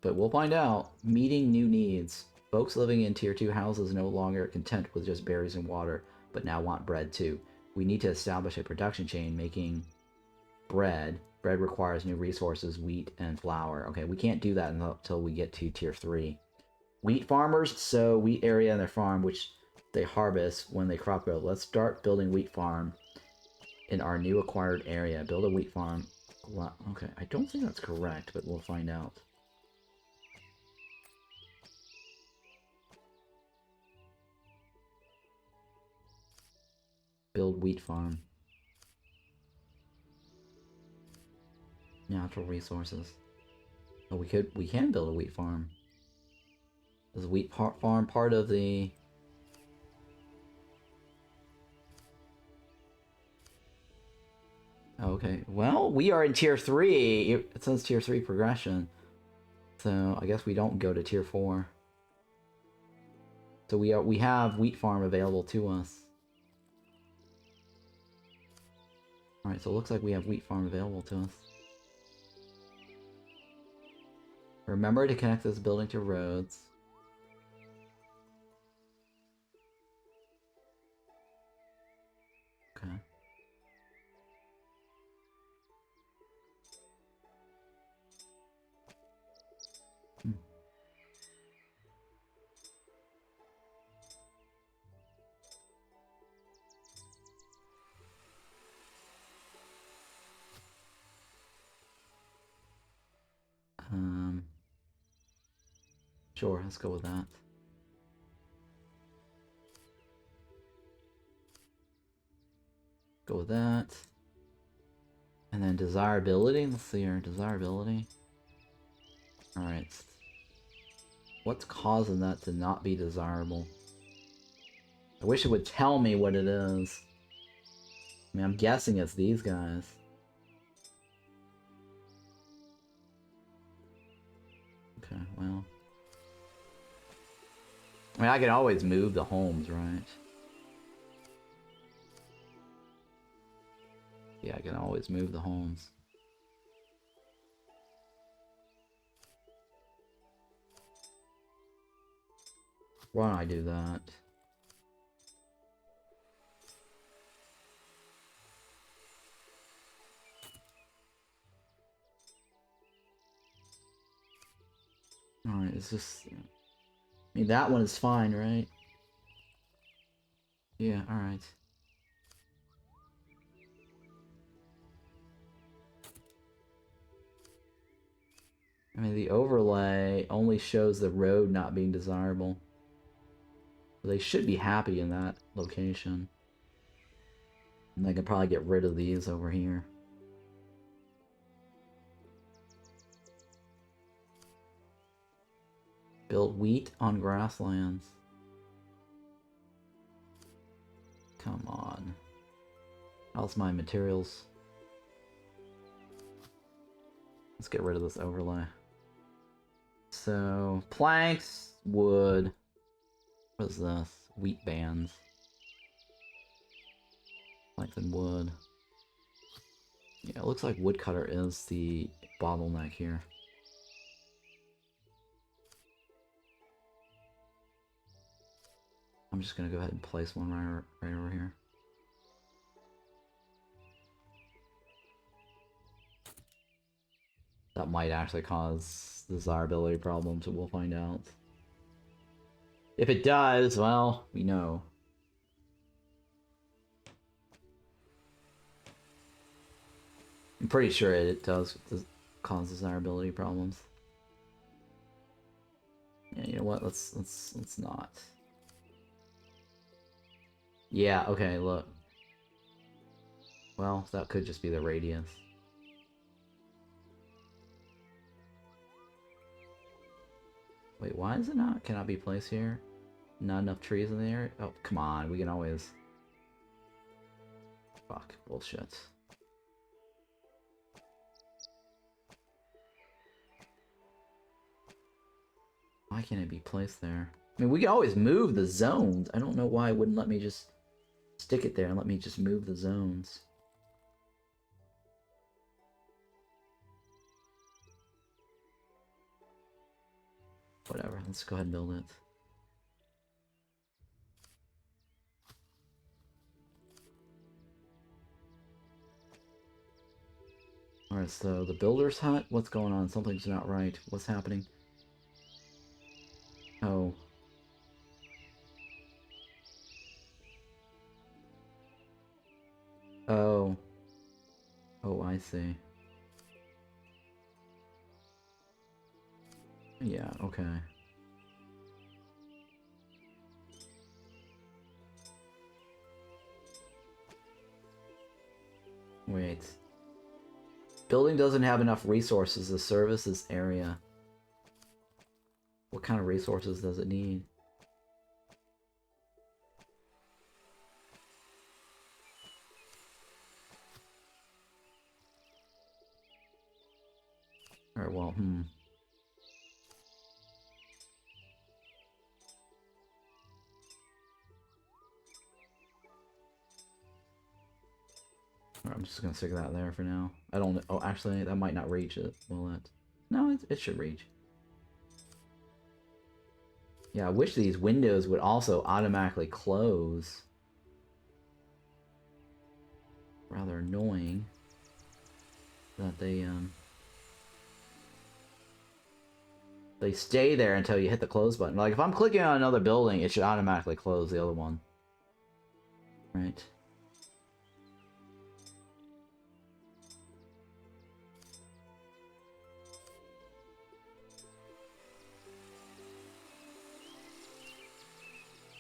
But we'll find out. Meeting new needs. Folks living in tier 2 houses no longer content with just berries and water, but now want bread too. We need to establish a production chain making bread. Bread requires new resources, wheat and flour. Okay, we can't do that until we get to tier 3. Wheat farmers sow wheat area in their farm, which they harvest when they crop grow. Let's start building wheat farm in our new acquired area. Build a wheat farm. Okay, I don't think that's correct, but we'll find out. Build wheat farm. Natural resources. Oh, we can build a wheat farm. Is wheat farm part of the... Okay, well, we are in tier 3. It says tier 3 progression. So I guess we don't go to tier 4. So we have wheat farm available to us. Alright, so it looks like we have wheat farm available to us. Remember to connect this building to roads. Okay. Sure, let's go with that. Go with that. And then desirability. Let's see here. Desirability. Alright. What's causing that to not be desirable? I wish it would tell me what it is. I mean, I'm guessing it's these guys. Okay, well. I mean, I can always move the homes, right? Yeah, I can always move the homes. Why don't I do that? Alright, it's just... I mean, that one is fine, right? Yeah, alright. I mean, the overlay only shows the road not being desirable. So they should be happy in that location. And I can probably get rid of these over here. Build wheat on grasslands. Come on. How's my materials? Let's get rid of this overlay. So, planks, wood. What is this? Wheat bands. Planks and wood. Yeah, it looks like woodcutter is the bottleneck here. I'm just gonna go ahead and place one right over here. That might actually cause desirability problems, so we'll find out. If it does, well, we know. I'm pretty sure it does cause desirability problems. Yeah, you know what? Let's not. Yeah, okay, look. Well, that could just be the radius. Wait, why is it not? Cannot be placed here? Not enough trees in the area? Oh, come on, we can always... Fuck, bullshit. Why can't it be placed there? I mean, we can always move the zones. I don't know why it wouldn't let me just stick it there and let me just move the zones. Whatever, let's go ahead and build it. Alright, so the builder's hut? What's going on? Something's not right. What's happening? Oh. Oh. Oh, I see. Yeah, okay. Wait. Building doesn't have enough resources to service this area. What kind of resources does it need? Alright, well, Alright, I'm just gonna stick that there for now. I don't... Oh, actually, that might not reach it, will it? No, it should reach. Yeah, I wish these windows would also automatically close. Rather annoying that they stay there until you hit the close button. Like, if I'm clicking on another building, it should automatically close the other one. Right.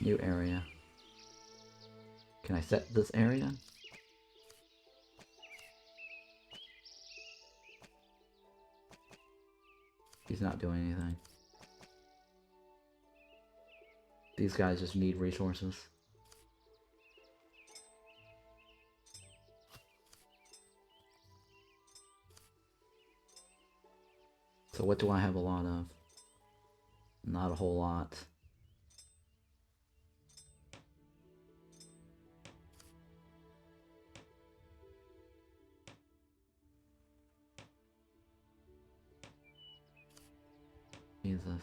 New area. Can I set this area? He's not doing anything. These guys just need resources. So what do I have a lot of? Not a whole lot. Jesus.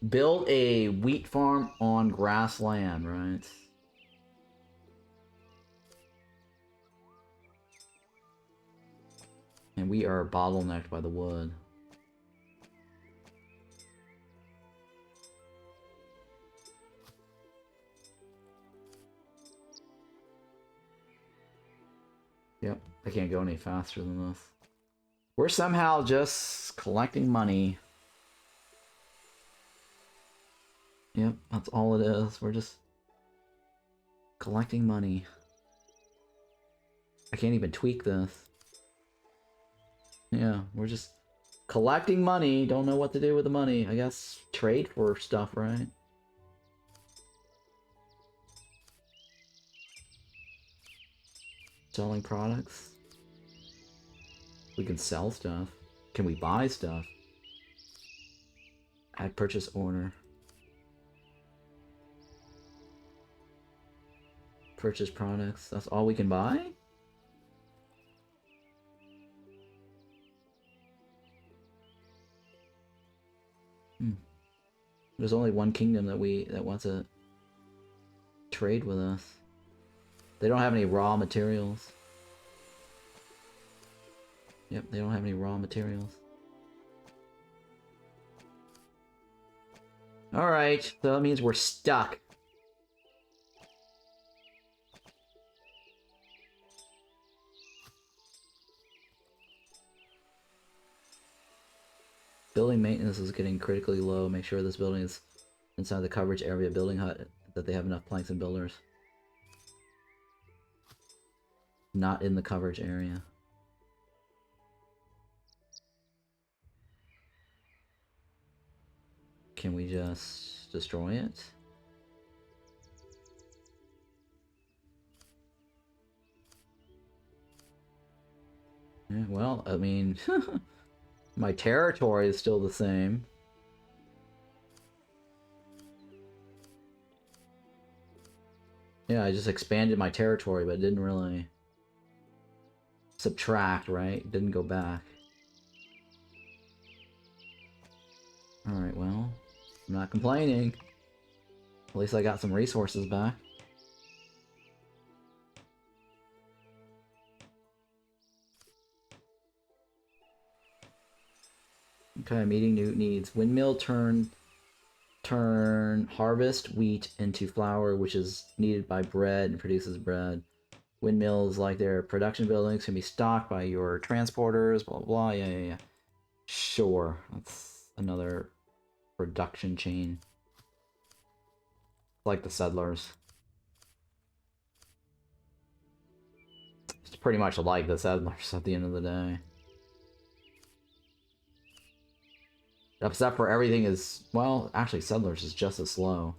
Build a wheat farm on grassland, right? And we are bottlenecked by the wood. Yep, I can't go any faster than this. We're somehow just collecting money. Yep, that's all it is. We're just collecting money. I can't even tweak this. Yeah, we're just collecting money. Don't know what to do with the money. I guess trade for stuff, right? Selling products. We can sell stuff. Can we buy stuff? Add purchase order. Purchase products. That's all we can buy? There's only one kingdom that wants to trade with us. They don't have any raw materials. Yep, they don't have any raw materials. Alright, so that means we're stuck. Building maintenance is getting critically low. Make sure this building is inside the coverage area. Building hut, that they have enough planks and builders. Not in the coverage area. Can we just destroy it? Yeah, well, I mean, my territory is still the same. Yeah, I just expanded my territory, but it didn't really subtract, right? It didn't go back. Alright, well, I'm not complaining. At least I got some resources back. Okay, meeting new needs. Windmill turn harvest wheat into flour, which is needed by bread and produces bread. Windmills, like their production buildings, can be stocked by your transporters, blah, blah, yeah, yeah, yeah. Sure, that's another production chain. Like the settlers. It's pretty much like the settlers at the end of the day. Except for everything is, well, actually settlers is just as slow.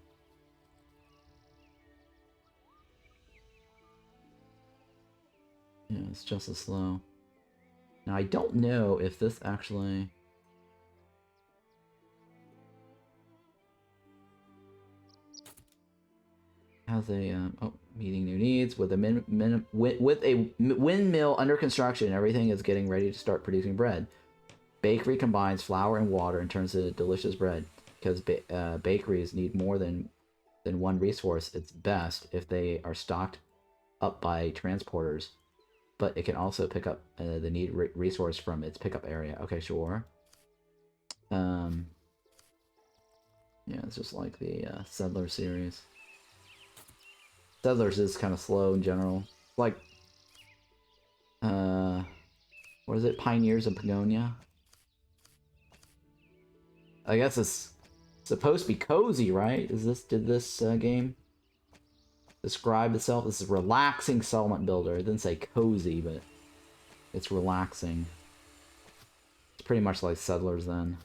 Yeah, it's just as slow. Now, I don't know if this actually... has a, oh, meeting new needs. With a windmill under construction, everything is getting ready to start producing bread. Bakery combines flour and water and turns it into delicious bread. Because bakeries need more than one resource, it's best if they are stocked up by transporters. But it can also pick up the need resource from its pickup area. Okay, sure. Yeah, it's just like the Settler series. Settlers is kind of slow in general. Like, what is it? Pioneers of Pagonia? I guess it's supposed to be cozy, right? Did this game describe itself? This is a relaxing settlement builder. It didn't say cozy, but it's relaxing. It's pretty much like Settlers then.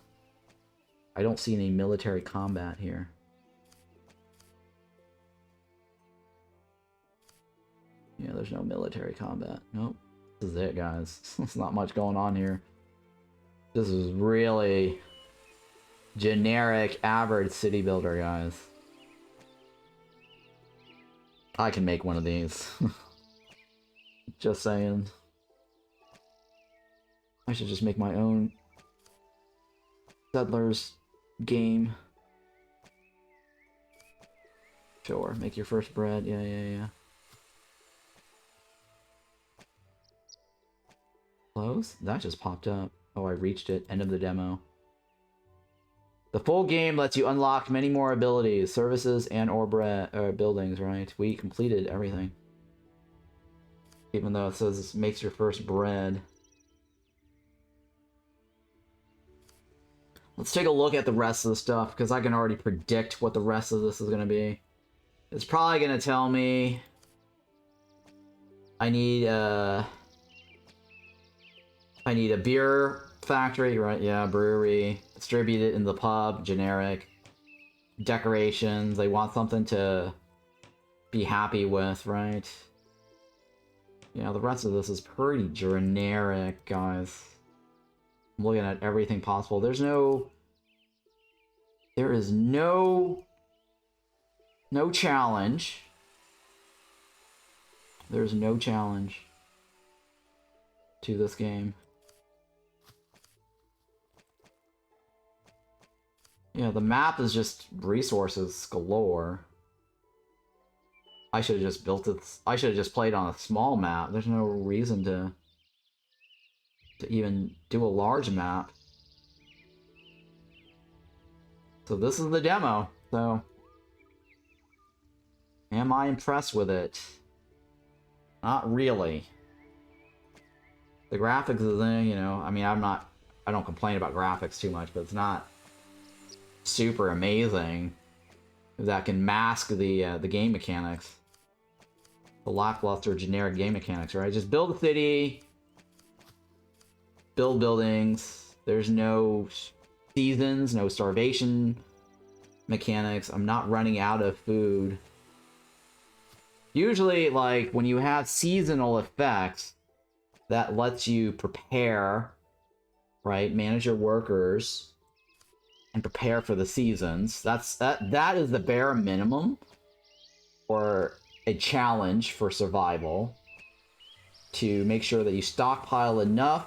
I don't see any military combat here. Yeah, there's no military combat. Nope. This is it, guys. There's not much going on here. This is really generic, average city builder, guys. I can make one of these. Just saying. I should just make my own Settlers game. Sure, make your first bread. Yeah, yeah, yeah. Close? That just popped up. Oh, I reached it. End of the demo. The full game lets you unlock many more abilities, services, and or buildings, right? We completed everything. Even though it says it makes your first bread. Let's take a look at the rest of the stuff, because I can already predict what the rest of this is going to be. It's probably going to tell me I need a beer factory, right? Yeah, brewery. Distribute it in the pub, generic. Decorations, they want something to be happy with, right? Yeah, the rest of this is pretty generic, guys. I'm looking at everything possible. There is no challenge. There's no challenge to this game. Yeah, the map is just resources galore. I should have just built it. I should have just played on a small map. There's no reason to to even do a large map. So this is the demo. So am I impressed with it? Not really. The graphics is, you know, I mean, I don't complain about graphics too much, but it's not super amazing. That can mask the game mechanics. The lackluster generic game mechanics, right? Just build a city, build buildings. There's no seasons, no starvation mechanics. I'm not running out of food. Usually, like, when you have seasonal effects, that lets you prepare, right? Manage your workers and prepare for the seasons. That is the bare minimum or a challenge for survival, to make sure that you stockpile enough.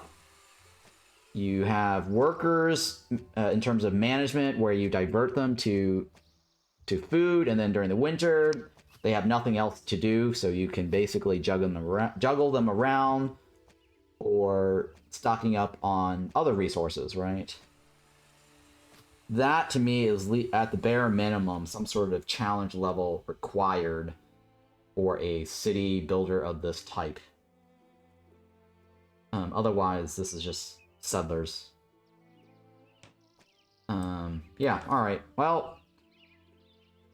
You have workers in terms of management where you divert them to food, and then during the winter they have nothing else to do, so you can basically juggle them around or stocking up on other resources, right? That to me is at the bare minimum some sort of challenge level required for a city builder of this type. Otherwise, this is just settlers. Yeah, alright. Well,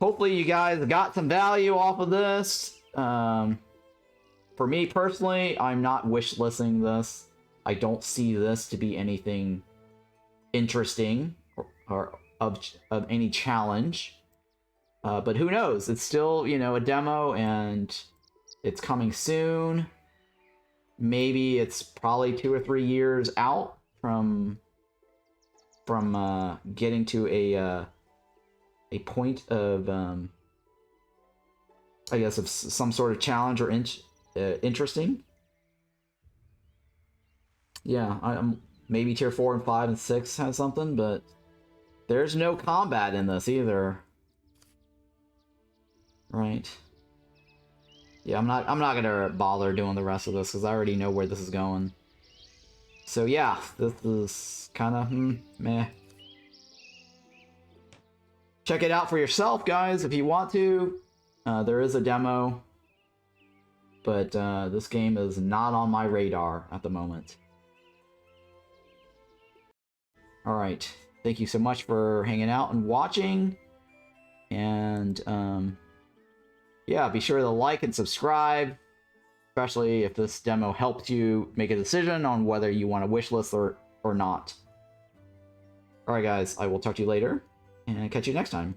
hopefully you guys got some value off of this. For me personally, I'm not wish listing this. I don't see this to be anything interesting or of any challenge. But who knows? It's still, you know, a demo, and it's coming soon. Maybe it's probably 2 or 3 years out from getting to a point of I guess of some sort of challenge or interesting. Yeah, I'm maybe tier 4 and 5 and 6 has something, but there's no combat in this either. Right. Yeah, I'm not gonna bother doing the rest of this because I already know where this is going. So yeah, this is kind of meh. Check it out for yourself, guys, if you want to. There is a demo, but this game is not on my radar at the moment. Alright, thank you so much for hanging out and watching, and yeah, be sure to like and subscribe, especially if this demo helped you make a decision on whether you want to wishlist or not. Alright guys, I will talk to you later, and catch you next time.